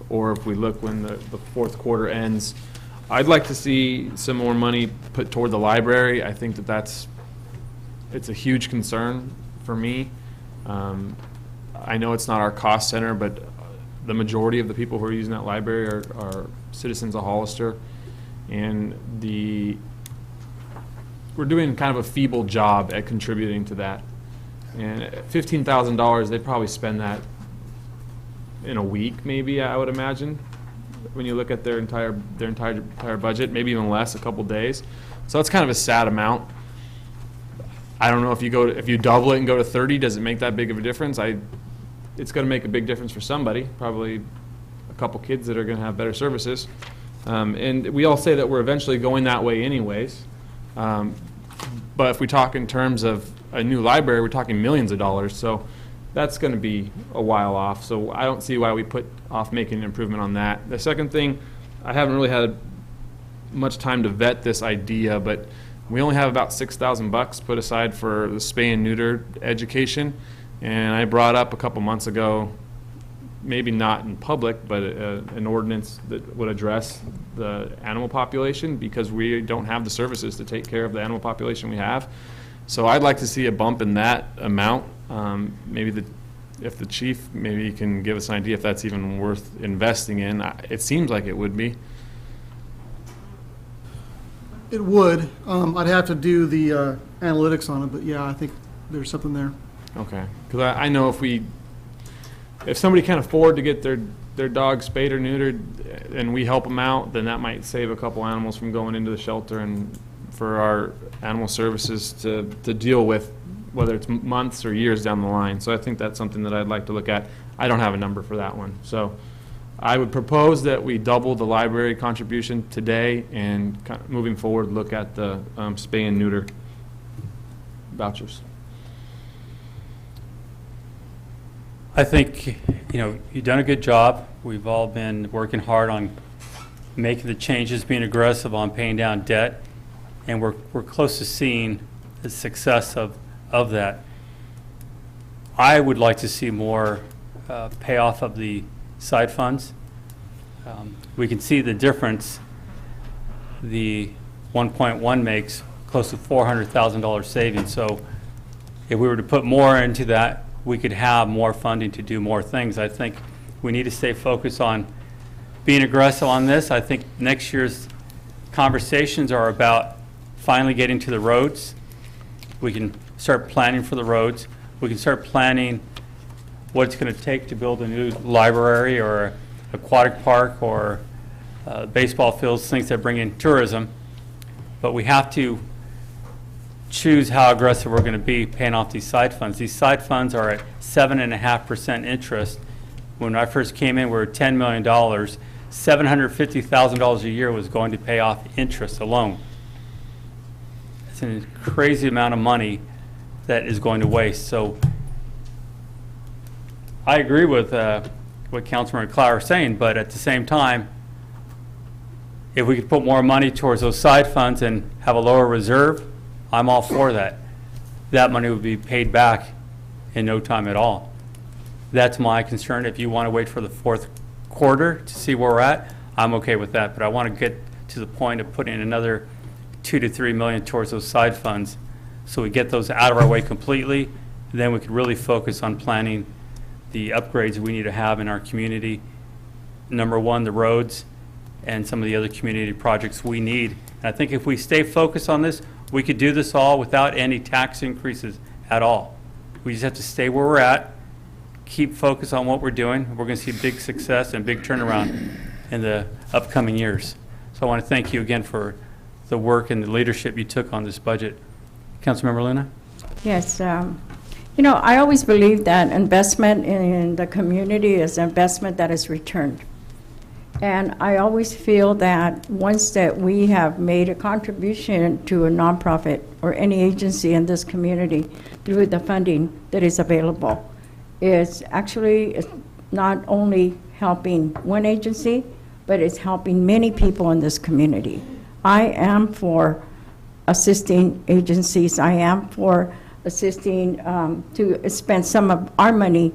Or if we look when the fourth quarter ends. I'd like to see some more money put toward the library. I think it's a huge concern for me. I know it's not our cost center, but the majority of the people who are using that library are citizens of Hollister. And we're doing kind of a feeble job at contributing to that. And $15,000, they'd probably spend that in a week, maybe, I would imagine, when you look at their entire budget, maybe even less, a couple days. So that's kind of a sad amount. I don't know if you double it and go to 30, does it make that big of a difference? It's going to make a big difference for somebody, probably a couple kids that are going to have better services. And we all say that we're eventually going that way anyways. But if we talk in terms of a new library, we're talking millions of dollars. So that's going to be a while off. So I don't see why we put off making an improvement on that. The second thing, I haven't really had much time to vet this idea, but we only have about $6,000 put aside for the spay and neuter education. And I brought up a couple months ago, maybe not in public, but an ordinance that would address the animal population, because we don't have the services to take care of the animal population we have. So I'd like to see a bump in that amount. Maybe if the chief maybe can give us an idea if that's even worth investing in. It seems like it would be. It would. I'd have to do the analytics on it, but yeah, I think there's something there. Okay, because I know if somebody can afford to get their dog spayed or neutered and we help them out, then that might save a couple animals from going into the shelter, and for our animal services to deal with, whether it's months or years down the line. So I think that's something that I'd like to look at. I don't have a number for that one. So I would propose that we double the library contribution today, and moving forward look at the spay and neuter vouchers. I think, you've done a good job. We've all been working hard on making the changes, being aggressive on paying down debt, and we're close to seeing the success of that. I would like to see more payoff of the side funds. We can see the difference the 1.1 makes, close to $400,000 savings. So if we were to put more into that, we could have more funding to do more things. I think we need to stay focused on being aggressive on this. I think next year's conversations are about finally getting to the roads. We can start planning for the roads. We can start planning what it's going to take to build a new library or aquatic park or baseball fields, things that bring in tourism. But we have to choose how aggressive we're going to be paying off these side funds. These side funds are at 7.5% interest. When I first came in, we were at $10 million. $750,000 a year was going to pay off interest alone. It's a crazy amount of money that is going to waste. So I agree with what Councilmember Clower is saying, but at the same time, if we could put more money towards those side funds and have a lower reserve, I'm all for that. That money would be paid back in no time at all. That's my concern. If you want to wait for the fourth quarter to see where we're at, I'm okay with that. But I want to get to the point of putting another $2 to $3 million towards those side funds so we get those out of our way completely. Then we could really focus on planning the upgrades we need to have in our community. Number one, the roads and some of the other community projects we need. And I think if we stay focused on this, we could do this all without any tax increases at all. We just have to stay where we're at, keep focused on what we're doing. We're going to see big success and big turnaround in the upcoming years. So I want to thank you again for the work and the leadership you took on this budget. Councilmember Luna? Yes. I always believe that investment in the community is investment that is returned. And I always feel that once that we have made a contribution to a nonprofit or any agency in this community through the funding that is available, it's actually not only helping one agency, but it's helping many people in this community. I am for assisting agencies. I am for assisting to spend some of our money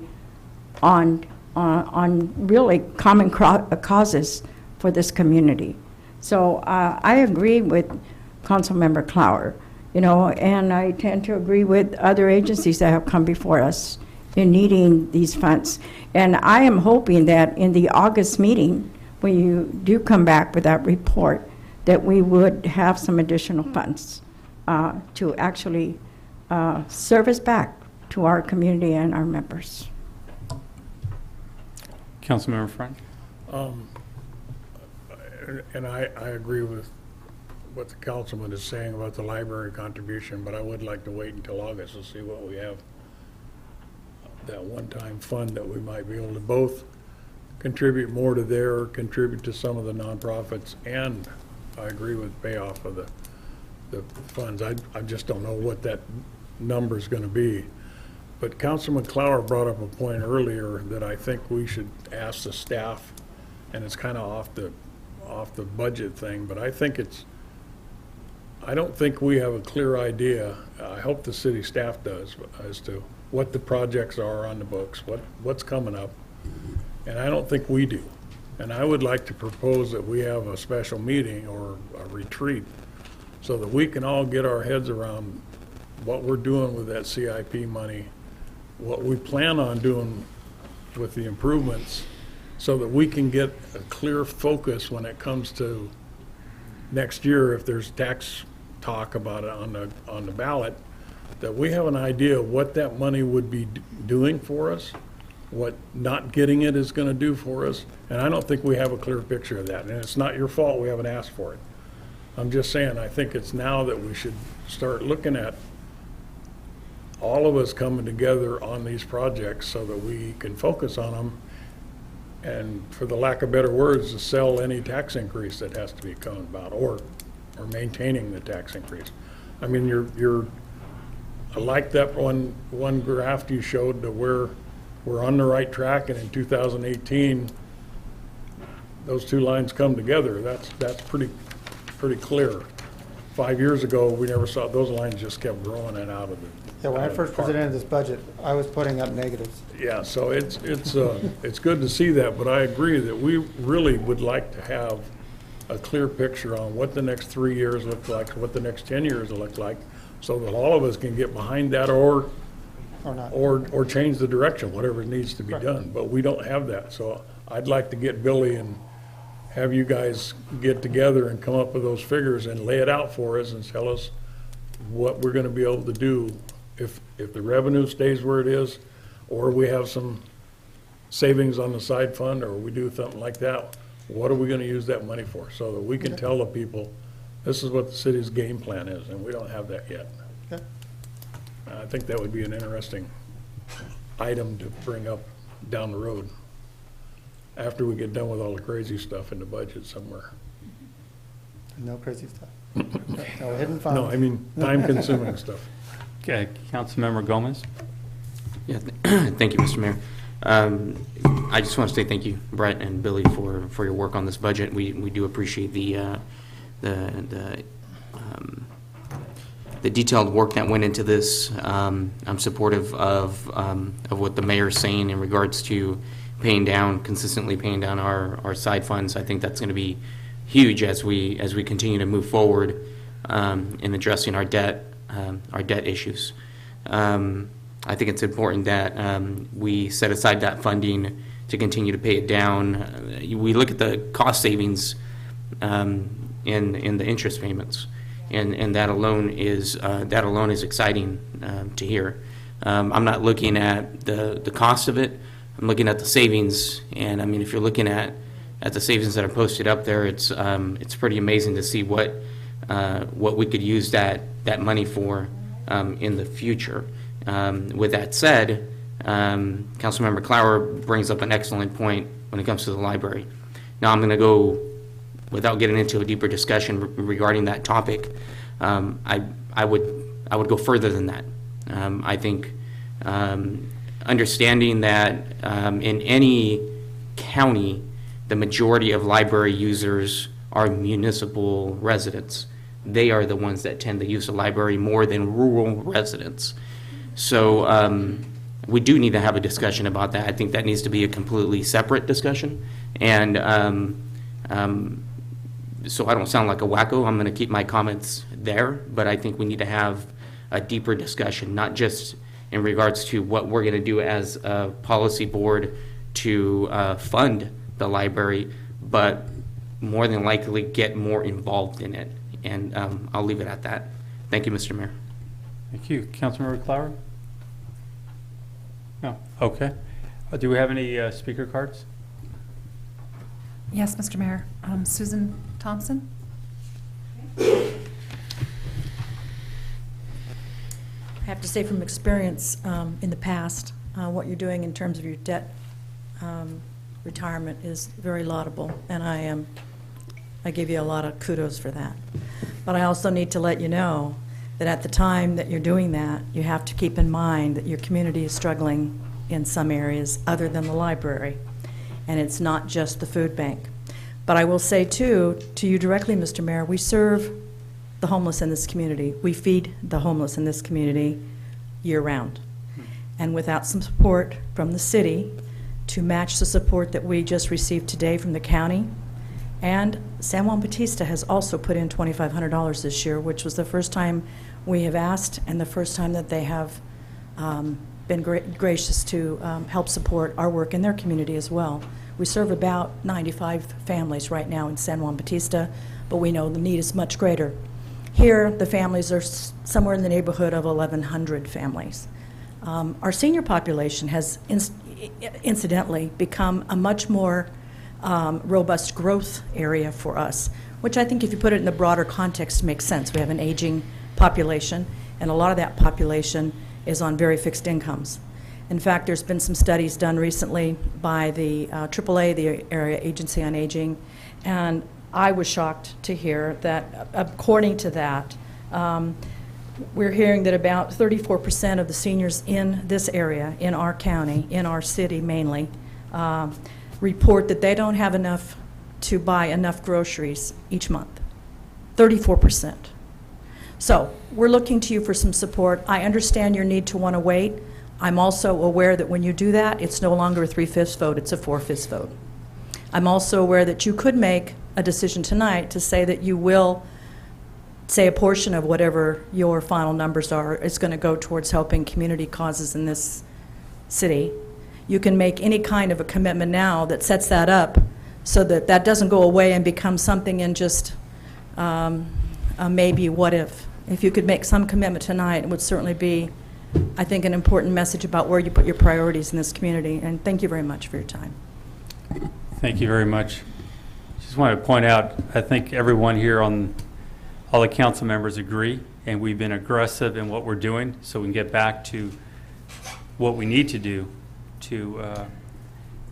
on really common causes for this community. So I agree with Councilmember Clower, and I tend to agree with other agencies that have come before us in needing these funds. And I am hoping that in the August meeting, when you do come back with that report, that we would have some additional funds to actually service back to our community and our members. Councilmember Frank? And I agree with what the councilman is saying about the library contribution, but I would like to wait until August to see what we have. That one-time fund that we might be able to both contribute more to there or contribute to some of the nonprofits, and I agree with payoff of the funds. I just don't know what that number is going to be. But Councilman Clower brought up a point earlier that I think we should ask the staff, and it's kind of off the budget thing, but I don't think we have a clear idea. I hope the city staff does, as to what the projects are on the books, what's coming up, and I don't think we do. And I would like to propose that we have a special meeting or a retreat so that we can all get our heads around what we're doing with that CIP money, what we plan on doing with the improvements, so that we can get a clear focus when it comes to next year, if there's tax talk about it on the ballot, that we have an idea of what that money would be doing for us, what not getting it is going to do for us, and I don't think we have a clear picture of that. And it's not your fault we haven't asked for it. I'm just saying, I think it's now that we should start looking at all of us coming together on these projects so that we can focus on them, and for the lack of better words, to sell any tax increase that has to be coming about, or maintaining the tax increase. I mean, I like that one graph you showed to where we're on the right track, and in 2018, those two lines come together. That's pretty clear. 5 years ago, we never saw, those lines just kept growing and out of it. Yeah, when I first presented this budget, I was putting up negatives. Yeah, so it's good to see that, but I agree that we really would like to have a clear picture on what the next 3 years look like, what the next 10 years will look like, so that all of us can get behind that or not. Or change the direction, whatever needs to be done. But we don't have that, so I'd like to get Billy and have you guys get together and come up with those figures and lay it out for us and tell us what we're gonna be able to do if the revenue stays where it is, or we have some savings on the side fund, or we do something like that. What are we gonna use that money for? So that we can tell the people, this is what the city's game plan is, and we don't have that yet. Okay. I think that would be an interesting item to bring up down the road after we get done with all the crazy stuff in the budget somewhere. No crazy stuff. No hidden funds. No, I mean, time-consuming stuff. Okay, Councilmember Gomez? Yeah, thank you, Mr. Mayor. I just want to say thank you, Brett and Billy, for your work on this budget. We do appreciate the detailed work that went into this. I'm supportive of what the mayor's saying in regards to consistently paying down our side funds. I think that's going to be huge as we continue to move forward in addressing our debt issues. I think it's important that we set aside that funding to continue to pay it down. We look at the cost savings in the interest payments, and that alone is exciting to hear. I'm not looking at the cost of it. I'm looking at the savings, and I mean, if you're looking at the savings that are posted up there, it's pretty amazing to see what we could use that money for in the future. With that said, Councilmember Clower brings up an excellent point when it comes to the library. Now I'm going to go, without getting into a deeper discussion regarding that topic, I would go further than that. I think understanding that in any county, the majority of library users are municipal residents. They are the ones that tend to use the library more than rural residents. So we do need to have a discussion about that. I think that needs to be a completely separate discussion. And so I don't sound like a wacko. I'm going to keep my comments there, but I think we need to have a deeper discussion, not just in regards to what we're going to do as a policy board to fund the library, but more than likely get more involved in it. And I'll leave it at that. Thank you, Mr. Mayor. Thank you. Councilmember Clower? No. Okay. Do we have any speaker cards? Yes, Mr. Mayor. Susan Thompson? I have to say from experience in the past, what you're doing in terms of your debt retirement is very laudable, and I give you a lot of kudos for that. But I also need to let you know that at the time that you're doing that, you have to keep in mind that your community is struggling in some areas other than the library, and it's not just the food bank. But I will say, too, to you directly, Mr. Mayor, we serve the homeless in this community. We feed the homeless in this community year-round. And without some support from the city to match the support that we just received today from the county, and San Juan Bautista has also put in $2,500 this year, which was the first time we have asked and the first time that they have been gracious to help support our work in their community as well. We serve about 95 families right now in San Juan Bautista, but we know the need is much greater. Here, the families are somewhere in the neighborhood of 1,100 families. Our senior population has incidentally become a much more robust growth area for us, which I think if you put it in the broader context makes sense. We have an aging population, and a lot of that population is on very fixed incomes. In fact, there's been some studies done recently by the AAA, the Area Agency on Aging, and I was shocked to hear that according to that, we're hearing that about 34% of the seniors in this area, in our county, in our city mainly, report that they don't have enough to buy enough groceries each month. 34%. So we're looking to you for some support. I understand your need to want to wait. I'm also aware that when you do that, it's no longer a 3/5 vote, it's a 4/5 vote. I'm also aware that you could make a decision tonight to say that you will say a portion of whatever your final numbers are is going to go towards helping community causes in this city. You can make any kind of a commitment now that sets that up so that that doesn't go away and become something in just maybe what if. If you could make some commitment tonight, it would certainly be, I think, an important message about where you put your priorities in this community. And thank you very much for your time. Thank you very much. Just want to point out, I think everyone here on, all the council members agree, and we've been aggressive in what we're doing so we can get back to what we need to do to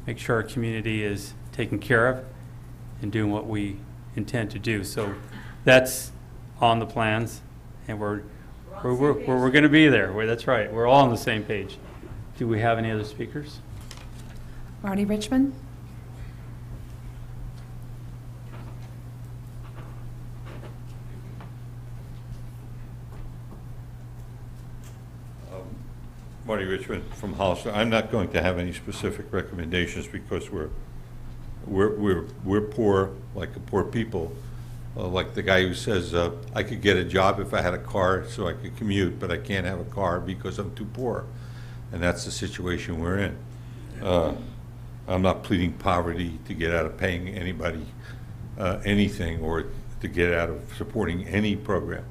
make sure our community is taken care of and doing what we intend to do. So that's on the plans, and we're going to be there. That's right. We're all on the same page. Do we have any other speakers? Marty Richmond? Marty Richmond from Hollister. I'm not going to have any specific recommendations because we're poor, like a poor people. Like the guy who says, I could get a job if I had a car so I could commute, but I can't have a car because I'm too poor. And that's the situation we're in. I'm not pleading poverty to get out of paying anybody anything or to get out of supporting any program.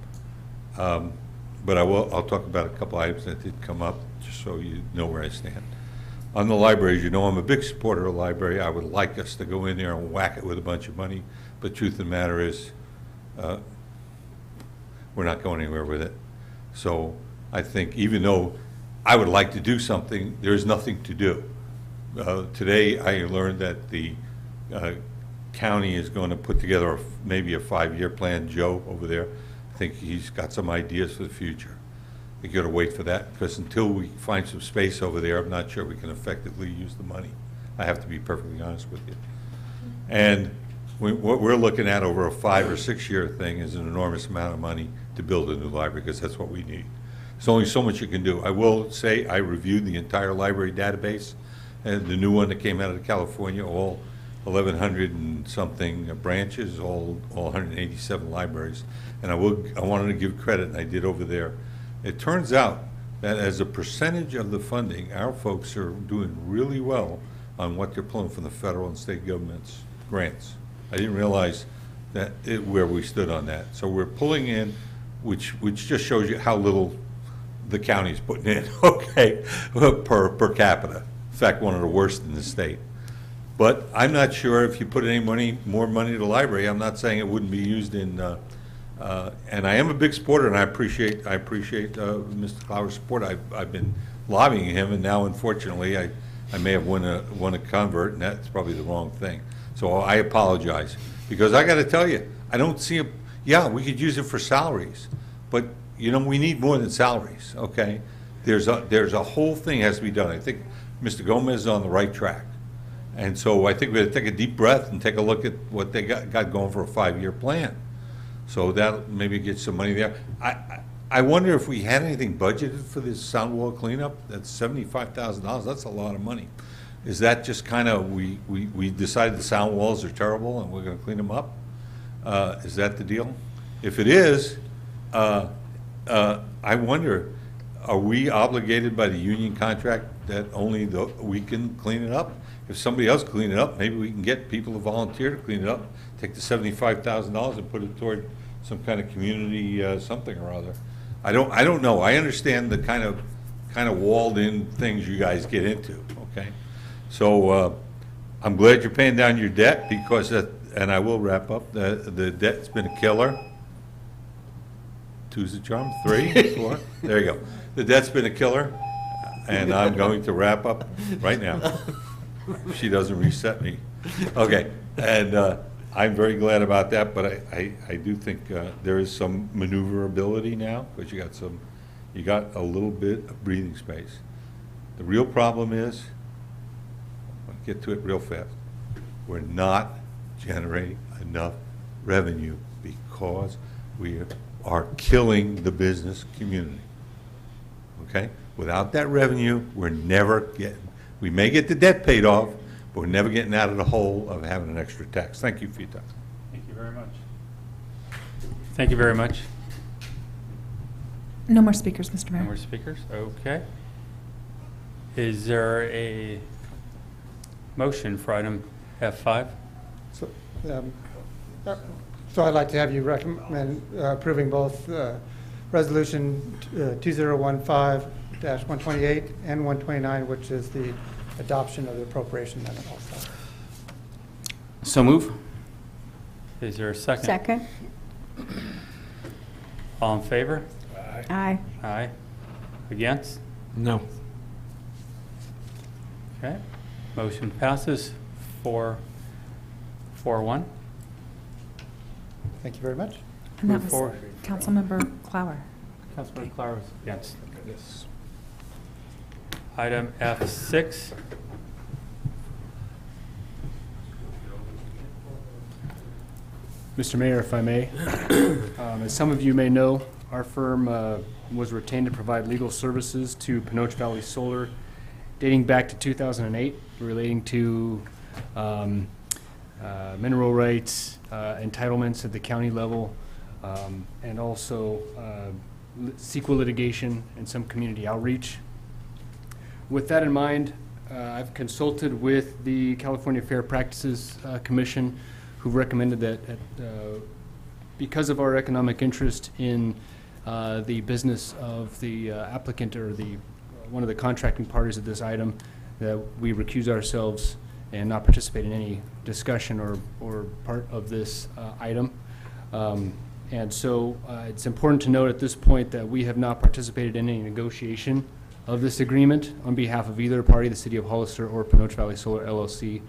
But I'll talk about a couple items that did come up just so you know where I stand. On the libraries, you know I'm a big supporter of the library. I would like us to go in there and whack it with a bunch of money. But truth of the matter is, we're not going anywhere with it. So I think even though I would like to do something, there's nothing to do. Today I learned that the county is going to put together maybe a 5-year plan. Joe over there, I think he's got some ideas for the future. We got to wait for that because until we find some space over there, I'm not sure we can effectively use the money. I have to be perfectly honest with you. And what we're looking at over a 5 or 6 year thing is an enormous amount of money to build a new library because that's what we need. There's only so much you can do. I will say I reviewed the entire library database, and the new one that came out of California, all 1,100 and something branches, all 187 libraries. And I wanted to give credit, and I did over there. It turns out that as a percentage of the funding, our folks are doing really well on what they're pulling from the federal and state government's grants. I didn't realize that where we stood on that. So we're pulling in, which just shows you how little the county's putting in, okay, per capita. In fact, one of the worst in the state. But I'm not sure if you put any more money to the library. I'm not saying it wouldn't be used in, and I am a big supporter, and I appreciate Mr. Clower's support. I've been lobbying him, and now unfortunately I may have won a convert, and that's probably the wrong thing. So I apologize, because I got to tell you, I don't see yeah, we could use it for salaries, but you know, we need more than salaries, okay? There's a whole thing has to be done. I think Mr. Gomez is on the right track. And so I think we have to take a deep breath and take a look at what they got going for a 5-year plan. So that maybe get some money there. I wonder if we had anything budgeted for this sound wall cleanup. That's $75,000. That's a lot of money. Is that just kind of we decided the sound walls are terrible and we're going to clean them up? Is that the deal? If it is, I wonder, are we obligated by the union contract that only we can clean it up? If somebody else clean it up, maybe we can get people to volunteer to clean it up, take the $75,000 and put it toward some kind of community something or other. I don't know. I understand the kind of walled-in things you guys get into. Okay, so I'm glad you're paying down your debt because and I will wrap up. The debt's been a killer. 2's the charm. 3, 4. There you go. The debt's been a killer, and I'm going to wrap up right now. She doesn't reset me. Okay, and I'm very glad about that, but I do think there is some maneuverability now, because you got a little bit of breathing space. The real problem is, I'll get to it real fast, we're not generating enough revenue because we are killing the business community. Okay? Without that revenue, we may get the debt paid off, but we're never getting out of the hole of having an extra tax. Thank you for your time. Thank you very much. Thank you very much. No more speakers, Mr. No Mayor. more speakers? Okay. Is there a motion for item F5? So, so I'd like to have you recommend approving both Resolution 2015-128 and 129, which is the adoption of the appropriation amendment also. So move. Is there a second? Second? All in favor? Aye. Aye. Against? No. Okay. Motion passes 4-1. Thank you very much. And that Move was forward. Councilmember Clower. Councilman Clower is against. Yes. Item F6. Mr. Mayor, if I may, as some of you may know, our firm was retained to provide legal services to Pinoche Valley Solar dating back to 2008 relating to mineral rights, entitlements at the county level, and also CEQA litigation and some community outreach. With that in mind, I've consulted with the California Fair Practices Commission, who recommended that because of our economic interest in the business of the applicant or one of the contracting parties of this item, that we recuse ourselves and not participate in any discussion or part of this item. And so it's important to note at this point that we have not participated in any negotiation of this agreement on behalf of either party, the City of Hollister or Pinoche Valley Solar LLC,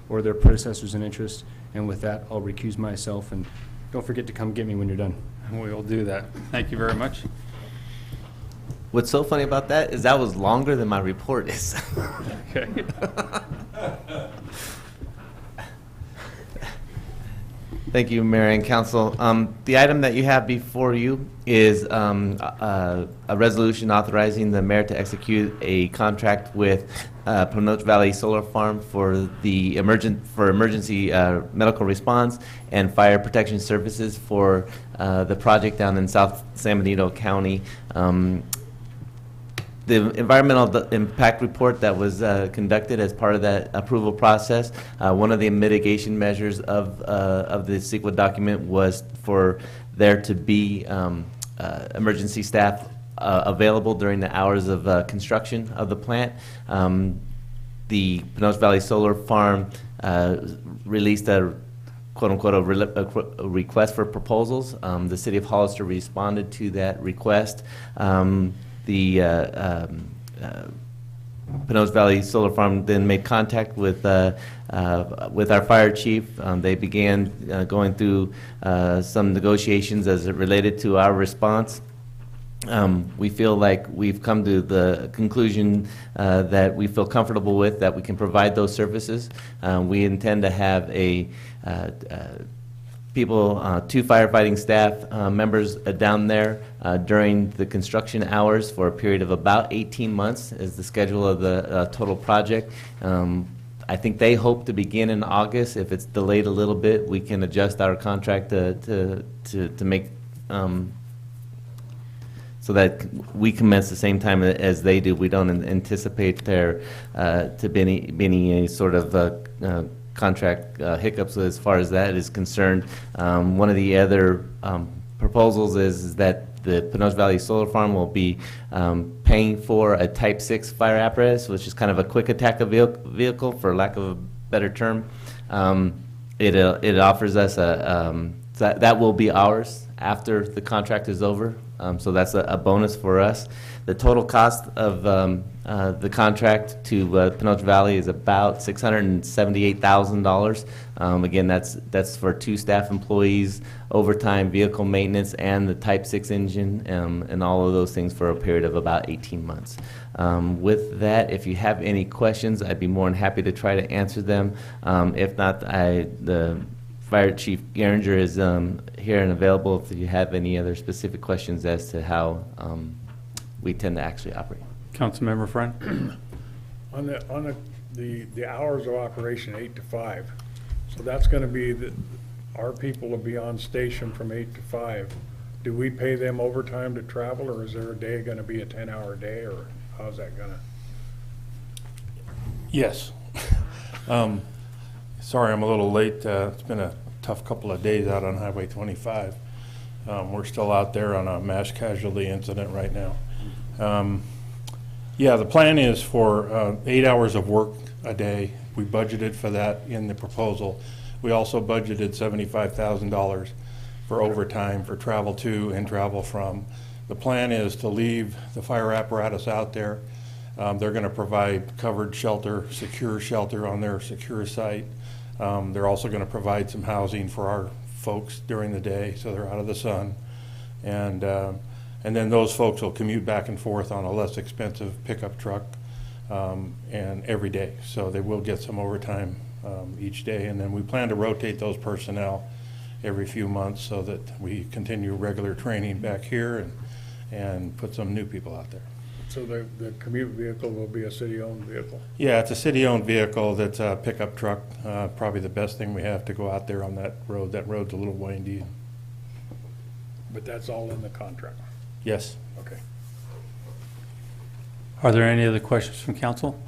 or their predecessors in interest. And with that, I'll recuse myself, and don't forget to come get me when you're done. We will do that. Thank you very much. What's so funny about that is that was longer than my report is. Okay. Thank you, Mayor and Council. The item that you have before you is a resolution authorizing the mayor to execute a contract with Pinoche Valley Solar Farm for the emergency medical response and fire protection services for the project down in South San Benito County. The environmental impact report that was conducted as part of that approval process, one of the mitigation measures of the CEQA document was for there to be emergency staff available during the hours of construction of the plant. The Pinoche Valley Solar Farm released a quote-unquote a request for proposals. The City of Hollister responded to that request. The Pinoche Valley Solar Farm then made contact with our fire chief. They began going through some negotiations as it related to our response. We feel like we've come to the conclusion that we feel comfortable with, that we can provide those services. We intend to have two firefighting staff members down there during the construction hours for a period of about 18 months is the schedule of the total project. I think they hope to begin in August. If it's delayed a little bit, we can adjust our contract to make so that we commence the same time as they do. We don't anticipate there to be any sort of contract hiccups as far as that is concerned. One of the other proposals is that the Pinoche Valley Solar Farm will be paying for a Type 6 fire apparatus, which is kind of a quick attack vehicle, for lack of a better term. It offers us So that will be ours after the contract is over. So that's a bonus for us. The total cost of the contract to Pinoche Valley is about $678,000. Again, that's for 2 staff employees, overtime, vehicle maintenance, and the Type 6 engine, and all of those things for a period of about 18 months. With that, if you have any questions, I'd be more than happy to try to answer them. If not, the Fire Chief Geringer is here and available if you have any other specific questions as to how we tend to actually operate. Councilmember Friend? On the hours of operation, 8 to 5, so that's gonna be our people will be on station from 8 to 5. Do we pay them overtime to travel, or is their day gonna be a 10-hour day, or how's that gonna? Yes. Sorry I'm a little late. It's been a tough couple of days out on Highway 25. We're still out there on a mass casualty incident right now. Yeah, the plan is for 8 hours of work a day. We budgeted for that in the proposal. We also budgeted $75,000 for overtime for travel to and travel from. The plan is to leave the fire apparatus out there. They're going to provide covered shelter, secure shelter on their secure site. They're also going to provide some housing for our folks during the day so they're out of the sun. And then those folks will commute back and forth on a less expensive pickup truck and every day. So they will get some overtime each day. And then we plan to rotate those personnel every few months so that we continue regular training back here and put some new people out there. So the commute vehicle will be a city-owned vehicle? Yeah, it's a city-owned vehicle that's a pickup truck. Probably the best thing we have to go out there on that road. That road's a little windy. But that's all in the contract? Yes. Okay. Are there any other questions from council?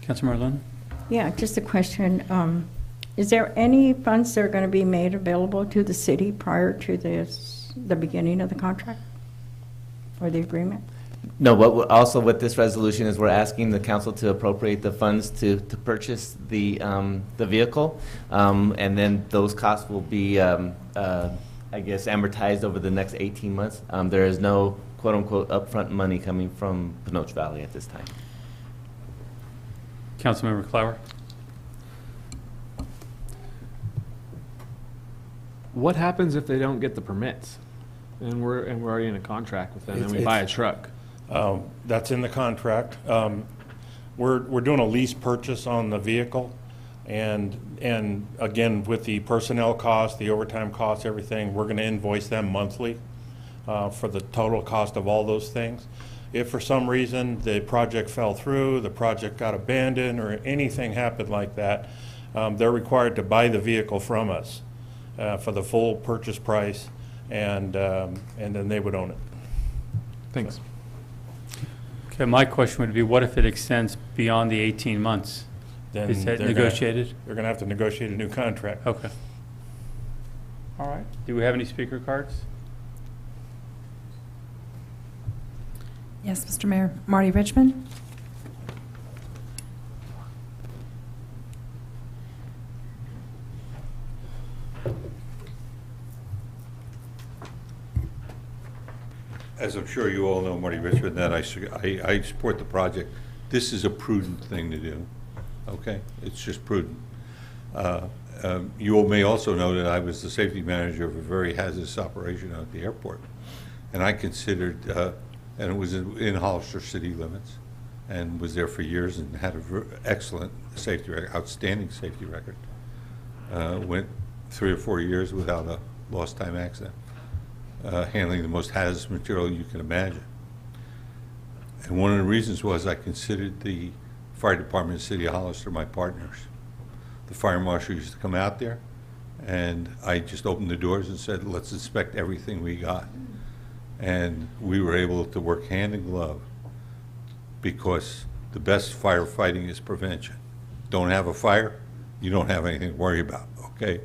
Councilmember Lynn? Yeah, just a question. Is there any funds that are going to be made available to the city prior to the beginning of the contract or the agreement? No, also with this resolution is we're asking the council to appropriate the funds to purchase the vehicle, and then those costs will be, I guess, amortized over the next 18 months. There is no quote-unquote upfront money coming from Pinoche Valley at this time. Councilmember Clower? What happens if they don't get the permits? And we're already in a contract with them, and we buy a truck. That's in the contract. We're doing a lease purchase on the vehicle, and again, with the personnel costs, the overtime costs, everything, we're going to invoice them monthly for the total cost of all those things. If for some reason the project fell through, the project got abandoned, or anything happened like that, they're required to buy the vehicle from us for the full purchase price, and then they would own it. Thanks. Okay, my question would be, what if it extends beyond the 18 months? Then Is that they're negotiated? They're going to have to negotiate a new contract. Okay. All right. Do we have any speaker cards? Yes, Mr. Mayor. Marty Richmond. As I'm sure you all know, Marty Richmond, that I support the project. This is a prudent thing to do, okay? It's just prudent. You may also know that I was the safety manager of a very hazardous operation at the airport. And I considered, and it was in Hollister city limits, and was there for years and had an excellent safety record, outstanding safety record. Went 3 or 4 years without a lost time accident. Handling the most hazardous material you can imagine. And one of the reasons was I considered the fire department of the city of Hollister my partners. The fire marshal used to come out there, and I just opened the doors and said, let's inspect everything we got. And we were able to work hand in glove, because the best firefighting is prevention. Don't have a fire, you don't have anything to worry about, okay?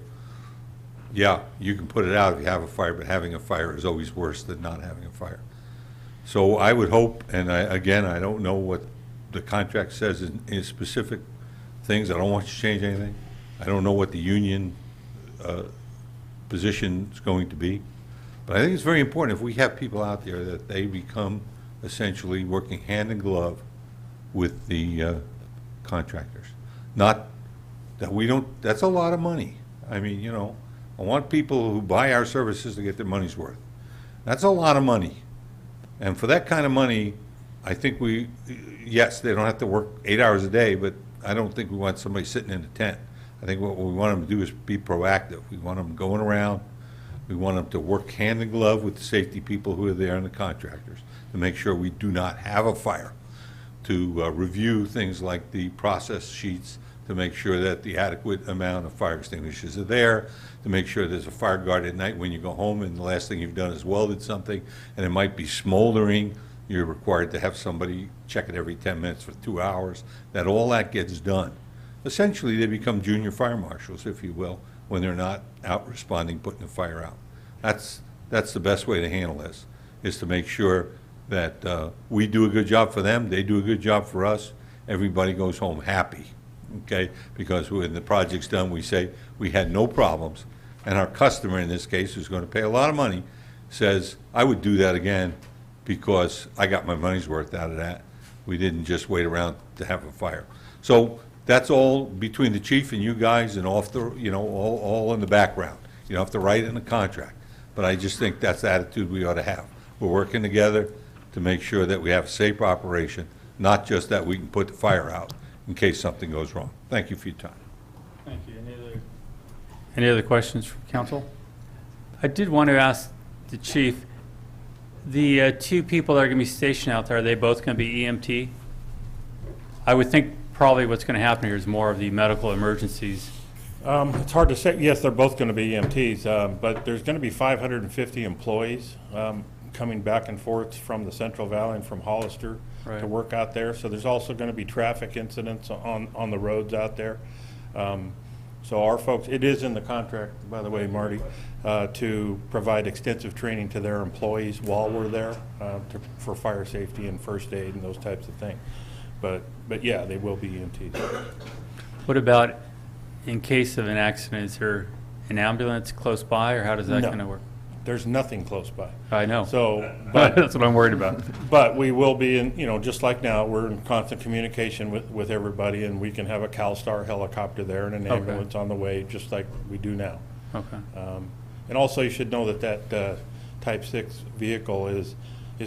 Yeah, you can put it out if you have a fire, but having a fire is always worse than not having a fire. So I would hope, and again, I don't know what the contract says in specific things. I don't want you to change anything. I don't know what the union position is going to be. But I think it's very important if we have people out there that they become essentially working hand in glove with the contractors. Not that we don't, that's a lot of money. I mean, you know, I want people who buy our services to get their money's worth. That's a lot of money. And for that kind of money, I think yes, they don't have to work 8 hours a day, but I don't think we want somebody sitting in a tent. I think what we want them to do is be proactive. We want them going around. We want them to work hand in glove with the safety people who are there and the contractors to make sure we do not have a fire, to review things like the process sheets, to make sure that the adequate amount of fire extinguishers are there, to make sure there's a fire guard at night when you go home and the last thing you've done is welded something and it might be smoldering. You're required to have somebody check it every 10 minutes for 2 hours, that all that gets done. Essentially, they become junior fire marshals, if you will, when they're not out responding, putting the fire out. That's the best way to handle this, is to make sure that we do a good job for them, they do a good job for us, everybody goes home happy, okay? Because when the project's done, we say we had no problems, and our customer in this case, who's going to pay a lot of money, says, I would do that again because I got my money's worth out of that. We didn't just wait around to have a fire. So that's all between the chief and you guys and off the, you know, all in the background. You don't have to write it in a contract. But I just think that's the attitude we ought to have. We're working together to make sure that we have a safe operation, not just that we can put the fire out in case something goes wrong. Thank you for your time. Thank you. Any other questions from council? I did want to ask the chief, the two people that are going to be stationed out there, are they both going to be EMT? I would think probably what's going to happen here is more of the medical emergencies. It's hard to say. Yes, they're both going to be EMTs, but there's going to be 550 employees coming back and forth from the Central Valley and from Hollister to work out there. So there's also going to be traffic incidents on the roads out there. So our folks, it is in the contract, by the way, Marty, to provide extensive training to their employees while we're there for fire safety and first aid and those types of things. But yeah, they will be EMTs. What about in case of an accident? Is there an ambulance close by, or how does that kind of work? There's nothing close by. I know. So, but that's what I'm worried about. But we will be in, you know, just like now, we're in constant communication with everybody, and we can have a CalStar helicopter there and an ambulance on the way, just like we do now. Okay. And also, you should know that Type 6 vehicle is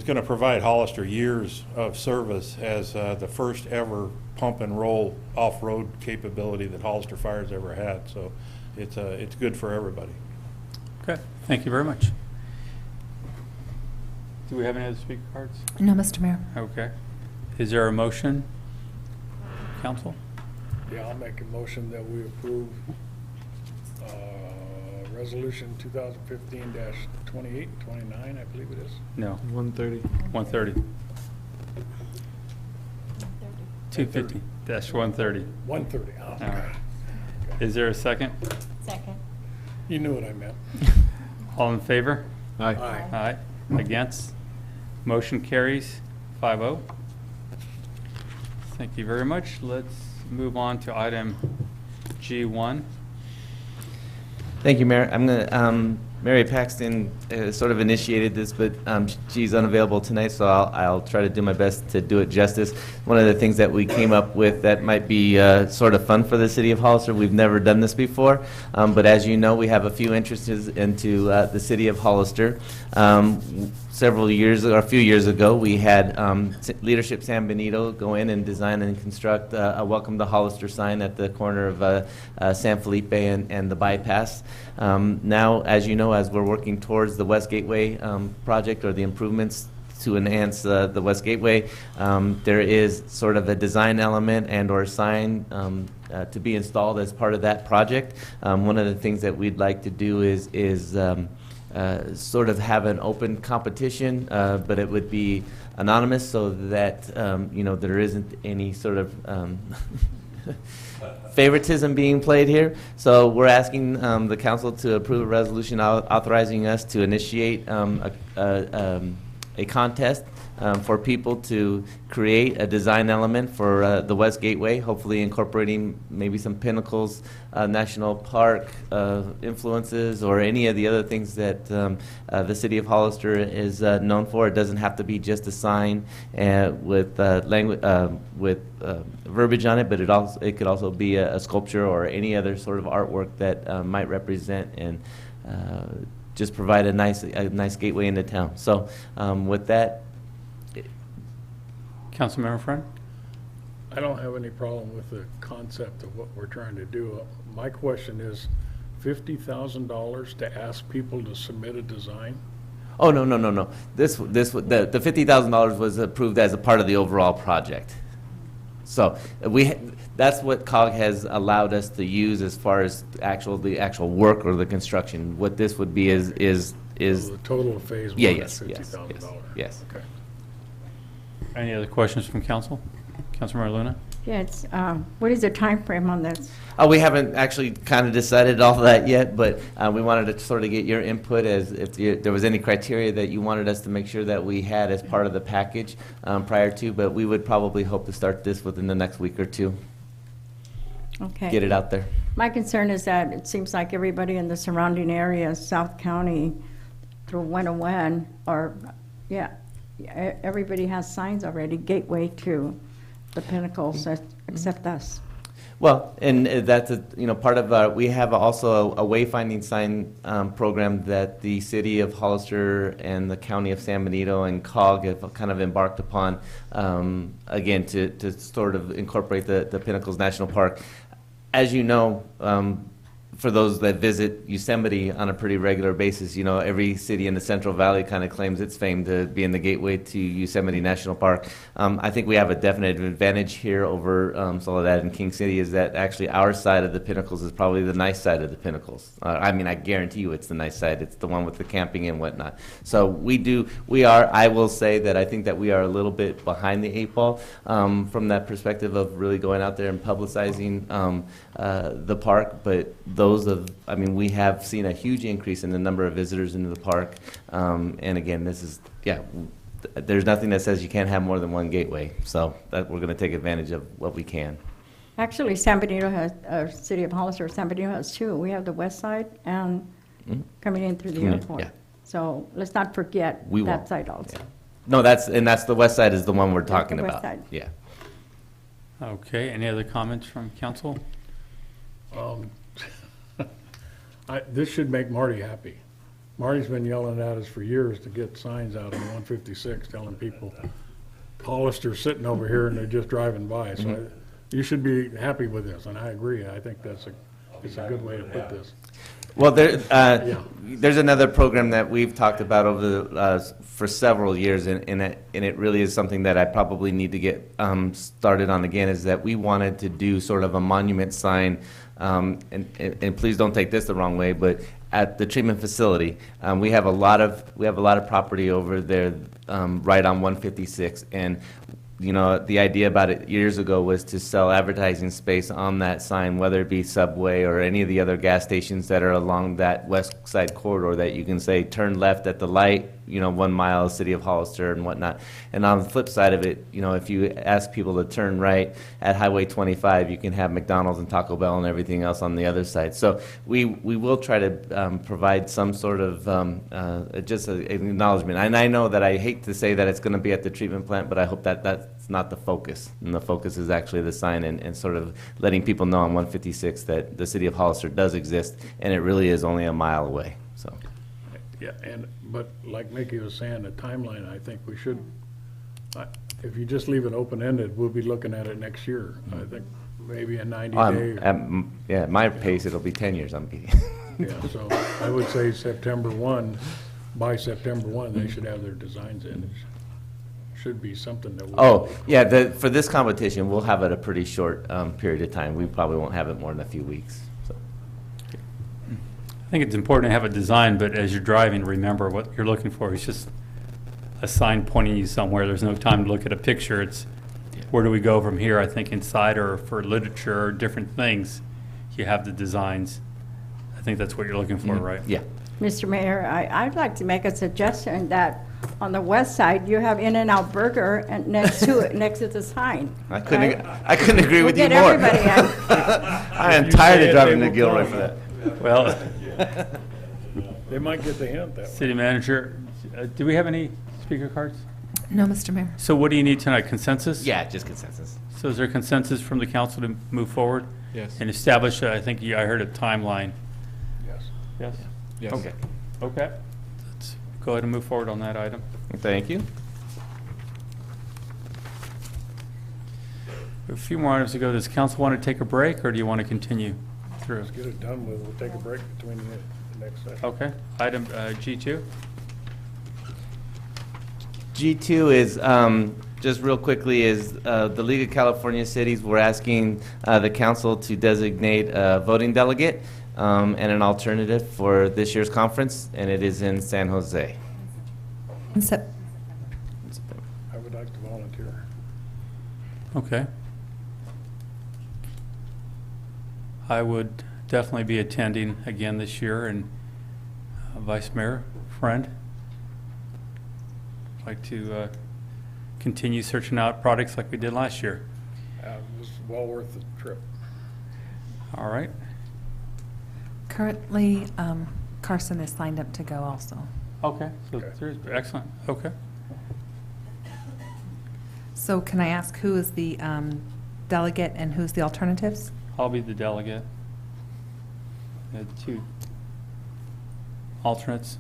going to provide Hollister years of service as the first ever pump and roll off-road capability that Hollister Fire's ever had. So it's good for everybody. Okay, thank you very much. Do we have any other speaker cards? No, Mr. Mayor. Okay. Is there a motion, council? Yeah, I'll make a motion that we approve Resolution 2015-28, 29, I believe it is. No. 130. 130. 250-130. 130, oh, All okay. right. Is there a second? Second. You knew what I meant. All in favor? Aye. Aye. Aye. Against? Motion carries 5-0. Thank you very much. Let's move on to item G1. Thank you, Mayor. I'm going to, Mary Paxton sort of initiated this, but she's unavailable tonight, so I'll try to do my best to do it justice. One of the things that we came up with that might be sort of fun for the city of Hollister, we've never done this before, but as you know, we have a few interests into the city of Hollister. Several years, or a few years ago, we had Leadership San Benito go in and design and construct a Welcome to Hollister sign at the corner of San Felipe and the bypass. Now, as you know, as we're working towards the West Gateway project, or the improvements to enhance the West Gateway, there is sort of a design element and or sign to be installed as part of that project. One of the things that we'd like to do is sort of have an open competition, but it would be anonymous, so that you know, there isn't any sort of favoritism being played here. So we're asking the council to approve a resolution authorizing us to initiate a a contest for people to create a design element for the West Gateway, hopefully incorporating maybe some Pinnacles National Park influences or any of the other things that the city of Hollister is known for. It doesn't have to be just a sign with language with verbiage on it, but it could also be a sculpture or any other sort of artwork that might represent and just provide a nice gateway into town. So with that. Councilmember Friend? I don't have any problem with the concept of what we're trying to do. My question is $50,000 to ask people to submit a design? Oh, no. The $50,000 was approved as a part of the overall project. So that's what COG has allowed us to use as far as the actual work or the construction. What this would be is So the total of phase one is $50,000. Yes. Okay. Any other questions from council? Councilmember Luna? Yes, what is the time frame on this? We haven't actually kind of decided all that yet, but we wanted to sort of get your input as if there was any criteria that you wanted us to make sure that we had as part of the package prior to, but we would probably hope to start this within the next week or two. Okay. Get it out there. My concern is that it seems like everybody in the surrounding area, South County, through 101, everybody has signs already, gateway to the Pinnacles, except us. Well, and that's part of we have also a wayfinding sign program that the city of Hollister and the county of San Benito and COG have kind of embarked upon, again, to sort of incorporate the Pinnacles National Park. As you know, for those that visit Yosemite on a pretty regular basis, every city in the Central Valley kind of claims its fame to be in the gateway to Yosemite National Park. I think we have a definite advantage here over Soledad and King City is that actually our side of the Pinnacles is probably the nice side of the Pinnacles. I guarantee you it's the nice side. It's the one with the camping and whatnot. So I will say that I think that we are a little bit behind the 8 ball from that perspective of really going out there and publicizing the park, but we have seen a huge increase in the number of visitors into the park. And again, there's nothing that says you can't have more than one gateway. So we're going to take advantage of what we can. Actually, San Benito has, city of Hollister, San Benito has two. We have the west side and coming in through the airport. Yeah. So let's not forget that side also. Yeah. No, that's the west side is the one we're talking the about. west side. Yeah. Okay, any other comments from council? This should make Marty happy. Marty's been yelling at us for years to get signs out on 156 telling people Hollister's sitting over here and they're just driving by. So you should be happy with this, and I agree. I think it's a good way to put this. Well, there's another program that we've talked about over for several years, and it really is something that I probably need to get started on again. Is that we wanted to do sort of a monument sign, and please don't take this the wrong way, but at the treatment facility, we have a lot of property over there, right on 156, and the idea about it years ago was to sell advertising space on that sign, whether it be Subway or any of the other gas stations that are along that west side corridor that you can say, turn left at the light, 1 mile, city of Hollister and whatnot. And on the flip side of it, if you ask people to turn right at Highway 25, you can have McDonald's and Taco Bell and everything else on the other side. So we will try to provide some sort of just an acknowledgement. And I know that I hate to say that it's going to be at the treatment plant, but I hope that that's not the focus. And the focus is actually the sign and sort of letting people know on 156 that the city of Hollister does exist, and it really is only a mile away. So. Yeah, but like Mickey was saying, the timeline, I think we should, if you just leave it open-ended, we'll be looking at it next year. I think maybe a 90-day. At my pace, it'll be 10 years. I'm kidding. Yeah, so I would say September 1, by September 1, they should have their designs in. It should be something that we'll for this competition, we'll have it a pretty short period of time. We probably won't have it more than a few weeks. So. I think it's important to have a design, but as you're driving, remember what you're looking for. It's just a sign pointing you somewhere. There's no time to look at a picture. It's where do we go from here? I think inside or for literature or different things, you have the designs. I think that's what you're looking for, right? Yeah. Mr. Mayor, I'd like to make a suggestion that on the west side, you have In-N-Out Burger and next to it, next to the sign. I couldn't, right? I couldn't agree with you Get more. everybody in. I am tired of driving to Gilroy for that. Well, They might get the hint that way. City Manager, do we have any speaker cards? No, Mr. Mayor. So what do you need tonight, consensus? Yeah, just consensus. So is there consensus from the council to move forward? Yes. And establish, I think I heard a timeline. Yes. Yes? Yes. Okay. Okay. Let's go ahead and move forward on that item. Thank you. A few more items to go. Does council want to take a break, or do you want to continue through? Let's get it done with. We'll take a break between the next session. Okay. Item G2? G2 is, just real quickly, is the League of California Cities, we're asking the council to designate a voting delegate and an alternative for this year's conference, and it is in San Jose. I would like to volunteer. Okay. I would definitely be attending again this year, and Vice Mayor, friend, like to continue searching out products like we did last year. It was well worth the trip. All right. Currently, Carson is signed up to go also. Okay. So Okay. there's excellent. Okay. So can I ask who is the delegate and who's the alternatives? I'll be the delegate. Two alternates.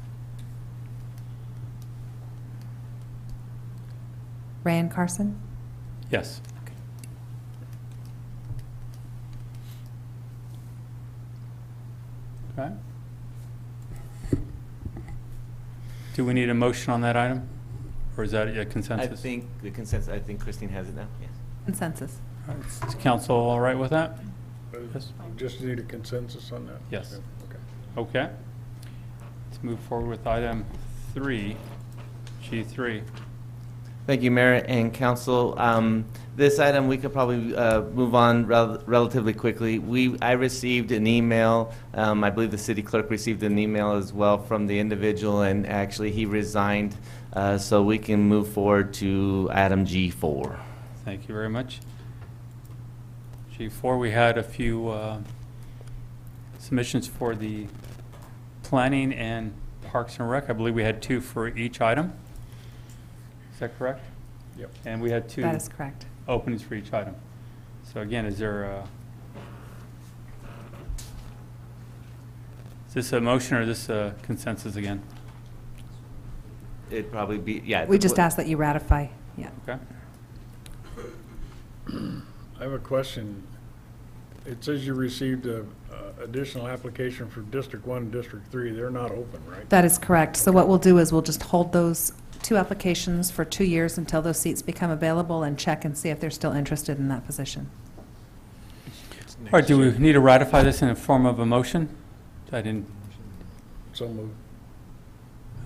Ray and Carson? Yes. Okay. Do we need a motion on that item? Or is that a I consensus? think the consensus, I think Christine has it now, yes. Consensus. All right. Is council all right with that? Yes. We just need a consensus on that. Yes. Okay. Okay. Let's move forward with item 3, G3. Thank you, Mayor and Council. This item, we could probably move on relatively quickly. I received an email, I believe the city clerk received an email as well from the individual, and actually he resigned, so we can move forward to item G4. Thank you very much. G4, we had a few submissions for the planning and Parks and Rec. I believe we had 2 for each item. Is that correct? Yep. And we had 2 That is correct. openings for each item. So again, is this a motion or is this a consensus again? It'd probably be, yeah. We just ask that you ratify, yeah. Okay. I have a question. It says you received a additional application for District 1 and District 3. They're not open, right? That is correct. So what we'll do is we'll just hold those 2 applications for 2 years until those seats become available and check and see if they're still interested in that position. All right, do we need to ratify this in the form of a motion? I didn't. So moved.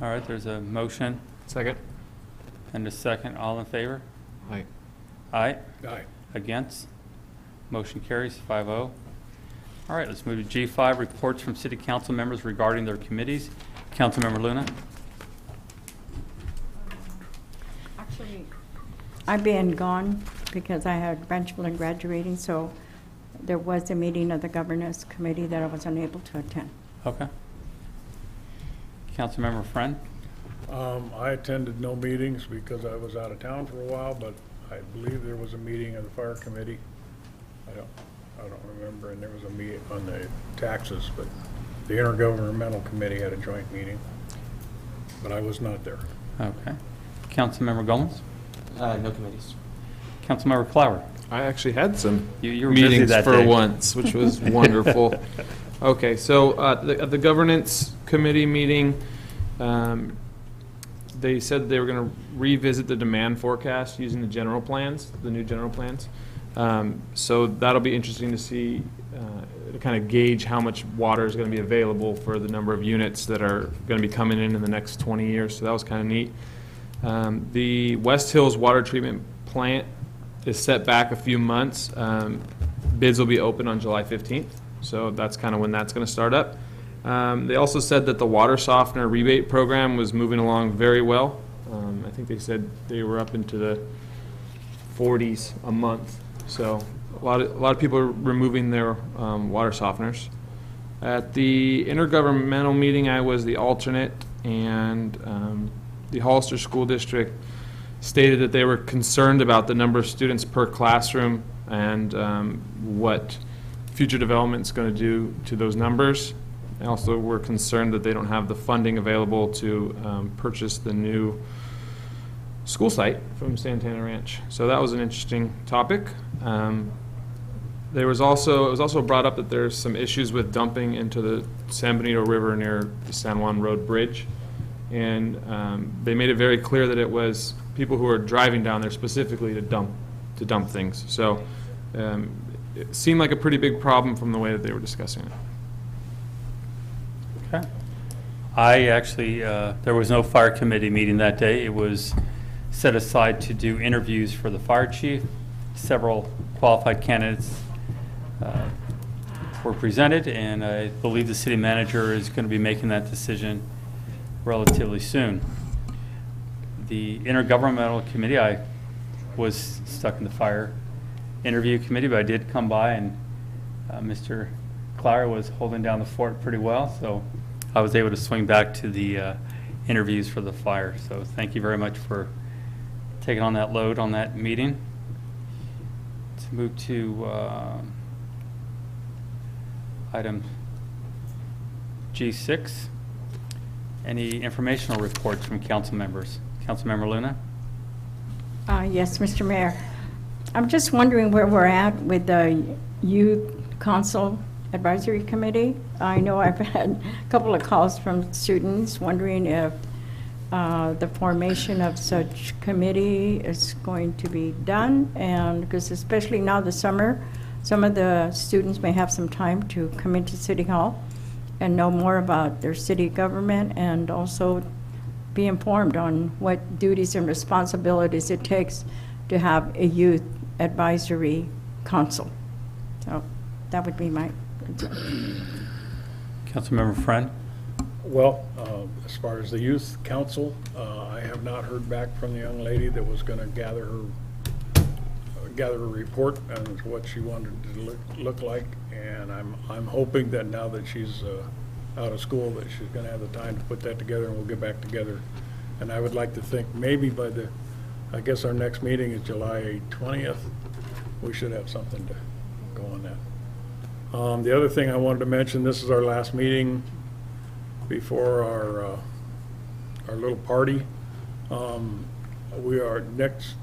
All right, there's a motion Second. and a second. All in favor? Aye. Aye. Aye. Against? Motion carries 5-0. All right, let's move to G5, reports from city council members regarding their committees. Councilmember Luna? Actually, I've been gone because I had grandchildren graduating, so there was a meeting of the governance committee that I was unable to attend. Okay. Councilmember Friend? I attended no meetings because I was out of town for a while, but I believe there was a meeting of the fire committee. I don't remember, and there was a meeting on the taxes, but the intergovernmental committee had a joint meeting, but I was not there. Okay. Councilmember Gomes? No committees. Councilmember Clower? I actually had some You were busy meetings that for day. once, which was wonderful. Okay, so at the governance committee meeting, they said they were going to revisit the demand forecast using the general plans, the new general plans. So that'll be interesting to see, to kind of gauge how much water is going to be available for the number of units that are going to be coming in the next 20 years. So that was kind of neat. The West Hills water treatment plant is set back a few months. Bids will be open on July 15th. So that's kind of when that's going to start up. They also said that the water softener rebate program was moving along very well. think they said they were up into the 40s a month. So a lot of people are removing their water softeners. At the intergovernmental meeting, I was the alternate, and the Hollister School District stated that they were concerned about the number of students per classroom and what future development is going to do to those numbers. They also were concerned that they don't have the funding available to purchase the new school site from Santana Ranch. So that was an interesting topic. It was also brought up that there's some issues with dumping into the San Benito River near the San Juan Road Bridge. And they made it very clear that it was people who are driving down there specifically to dump things. So it seemed like a pretty big problem from the way that they were discussing it. Okay. I actually, there was no fire committee meeting that day. It was set aside to do interviews for the fire chief. Several qualified candidates were presented, and I believe the city manager is going to be making that decision relatively soon. The intergovernmental committee, I was stuck in the fire interview committee, but I did come by, and Mr. Clara was holding down the fort pretty well, so I was able to swing back to the interviews for the fire. So thank you very much for taking on that load on that meeting. To move to item G6. Any informational reports from council members? Councilmember Luna? Yes, Mr. Mayor. I'm just wondering where we're at with the Youth Council Advisory Committee. I know I've had a couple of calls from students wondering if the formation of such committee is going to be done, and because especially now the summer, some of the students may have some time to come into City Hall and know more about their city government, and also be informed on what duties and responsibilities it takes to have a youth advisory council. So that would be my concern. Councilmember Friend? Well, as far as the youth council, I have not heard back from the young lady that was going to gather a report on what she wanted to look like, and I'm hoping that now that she's out of school that she's going to have the time to put that together, and we'll get back together. And I would like to think maybe by I guess our next meeting is July 20th, we should have something to go on that. The other thing I wanted to mention, this is our last meeting before our little party.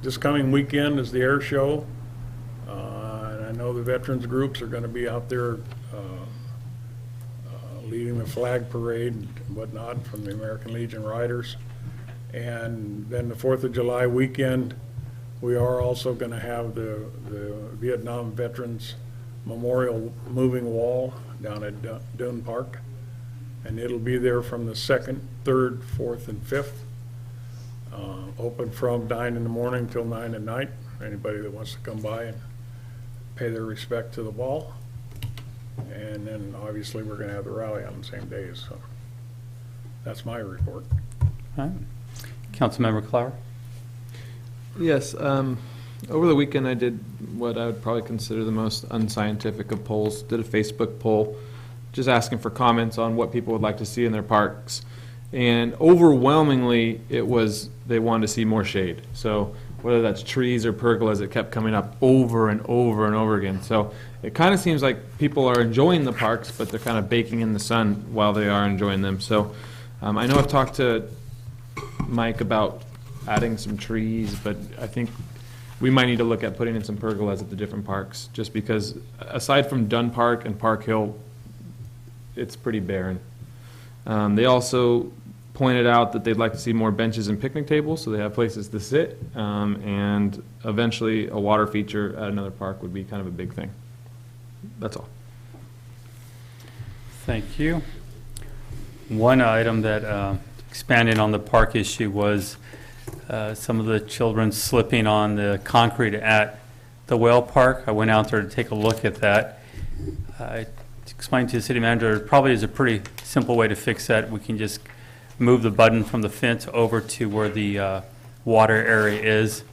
This coming weekend is the air show. And I know the veterans groups are going to be out there leading the flag parade and whatnot from the American Legion Riders. And then the 4th of July weekend, we are also going to have the Vietnam Veterans Memorial Moving Wall down at Dune Park. And it'll be there from the 2nd, 3rd, 4th, and 5th. Open from 9 in the morning till 9 at night. Anybody that wants to come by and pay their respect to the wall. And then obviously we're going to have the rally on the same day. So that's my report. All right. Councilmember Clower? Yes. Over the weekend, I did what I would probably consider the most unscientific of polls. Did a Facebook poll, just asking for comments on what people would like to see in their parks. And overwhelmingly, it was they wanted to see more shade. So whether that's trees or pergolas, it kept coming up over and over and over again. So it kind of seems like people are enjoying the parks, but they're kind of baking in the sun while they are enjoying them. So I know I've talked to Mike about adding some trees, but I think we might need to look at putting in some pergolas at the different parks, just because aside from Dunn Park and Park Hill, it's pretty barren. They also pointed out that they'd like to see more benches and picnic tables so they have places to sit, and eventually a water feature at another park would be kind of a big thing. That's all. Thank you. One item that expanding on the park issue was some of the children slipping on the concrete at the Whale Park. I went out there to take a look at that. I explained to the city manager, it probably is a pretty simple way to fix that. We can just move the button from the fence over to where the water area is.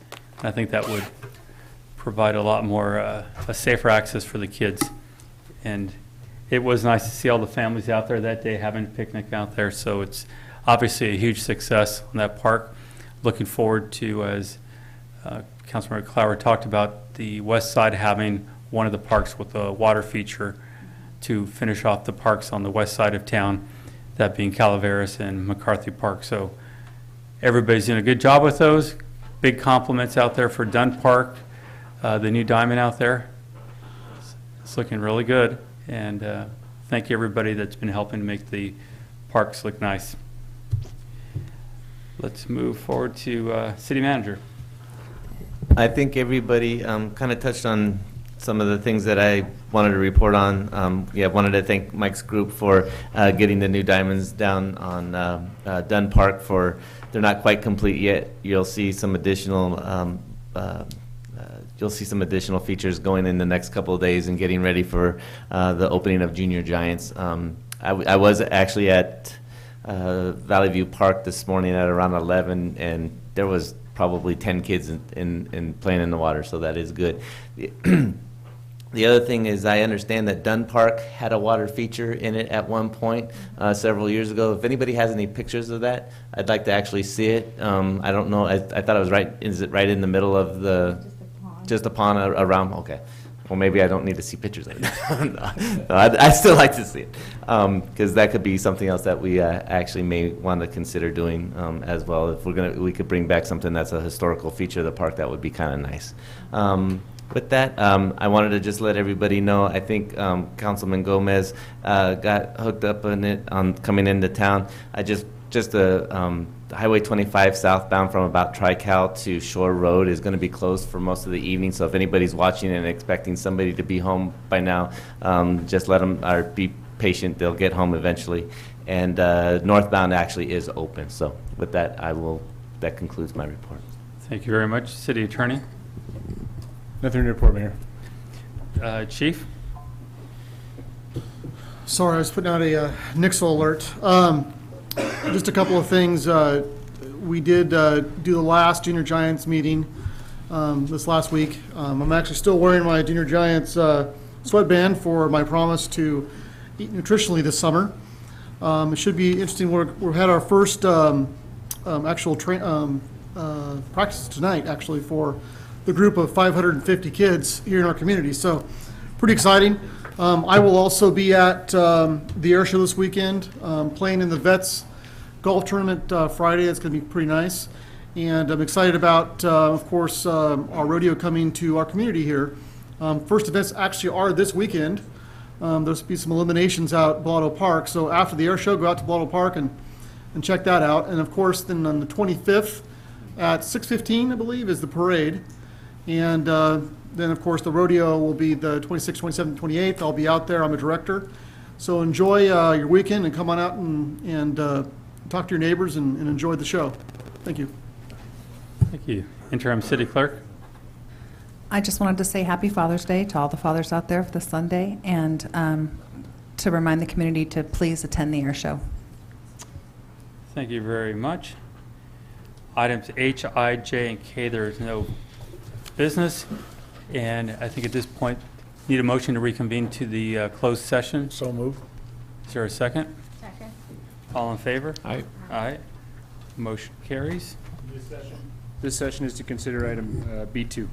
I think that would provide a lot more, a safer access for the kids. And it was nice to see all the families out there that day having a picnic out there. So it's obviously a huge success on that park. Looking forward to, as Councilmember Clower talked about, the west side having one of the parks with a water feature to finish off the parks on the west side of town, that being Calaveras and McCarthy Park. So everybody's doing a good job with those. Big compliments out there for Dunn Park, the new diamond out there. It's looking really good. And thank you everybody that's been helping to make the parks look nice. Let's move forward to City Manager. I think everybody kind of touched on some of the things that I wanted to report on. I wanted to thank Mike's group for getting the new diamonds down on Dunn Park. They're not quite complete yet. You'll see some additional features going in the next couple of days and getting ready for the opening of Junior Giants. I was actually at Valley View Park this morning at around 11, and there was probably 10 kids in playing in the water, so that is good. The other thing is, I understand that Dunn Park had a water feature in it at one point several years ago. If anybody has any pictures of that, I'd like to actually see it. I don't know. I thought it was right. Is it right in the middle of the? Just a pond around. Okay. Well, maybe I don't need to see pictures of it. No, I'd still like to see it, because that could be something else that we actually may want to consider doing as well. If we could bring back something that's a historical feature of the park, that would be kind of nice. With that, I wanted to just let everybody know, I think Councilman Gomez got hooked up on it on coming into town. Highway 25 southbound from about Tri-Cal to Shore Road is going to be closed for most of the evening. So if anybody's watching and expecting somebody to be home by now, just let them, or be patient. They'll get home eventually. And northbound actually is open. So with that, that concludes my report. Thank you very much. City Attorney. Nothing to report, Mayor. Chief. Sorry, I was putting out a Nixle alert. Just a couple of things. We did do the last Junior Giants meeting this last week. I'm actually still wearing my Junior Giants sweatband for my promise to eat nutritionally this summer. It should be interesting. We've had our first actual practice tonight, actually, for the group of 550 kids here in our community. So pretty exciting. I will also be at the air show this weekend, playing in the Vets golf tournament Friday. It's going to be pretty nice. And I'm excited about, of course, our rodeo coming to our community here. First events actually are this weekend. There'll be some eliminations out at Blotto Park. So after the air show, go out to Blotto Park and check that out. And of course, then on the 25th at 6:15, I believe, is the parade. And then, of course, the rodeo will be the 26th, 27th, 28th. I'll be out there. I'm a director. So enjoy your weekend and come on out and talk to your neighbors and enjoy the show. Thank you. Thank you. Interim City Clerk. I just wanted to say Happy Father's Day to all the fathers out there for this Sunday, and to remind the community to please attend the air show. Thank you very much. Items H, I, J, and K, there is no business. And I think at this point, need a motion to reconvene to the closed session. So moved. Is there a second? Second. All in favor? Aye. Aye. Motion carries. This session is to consider item B2.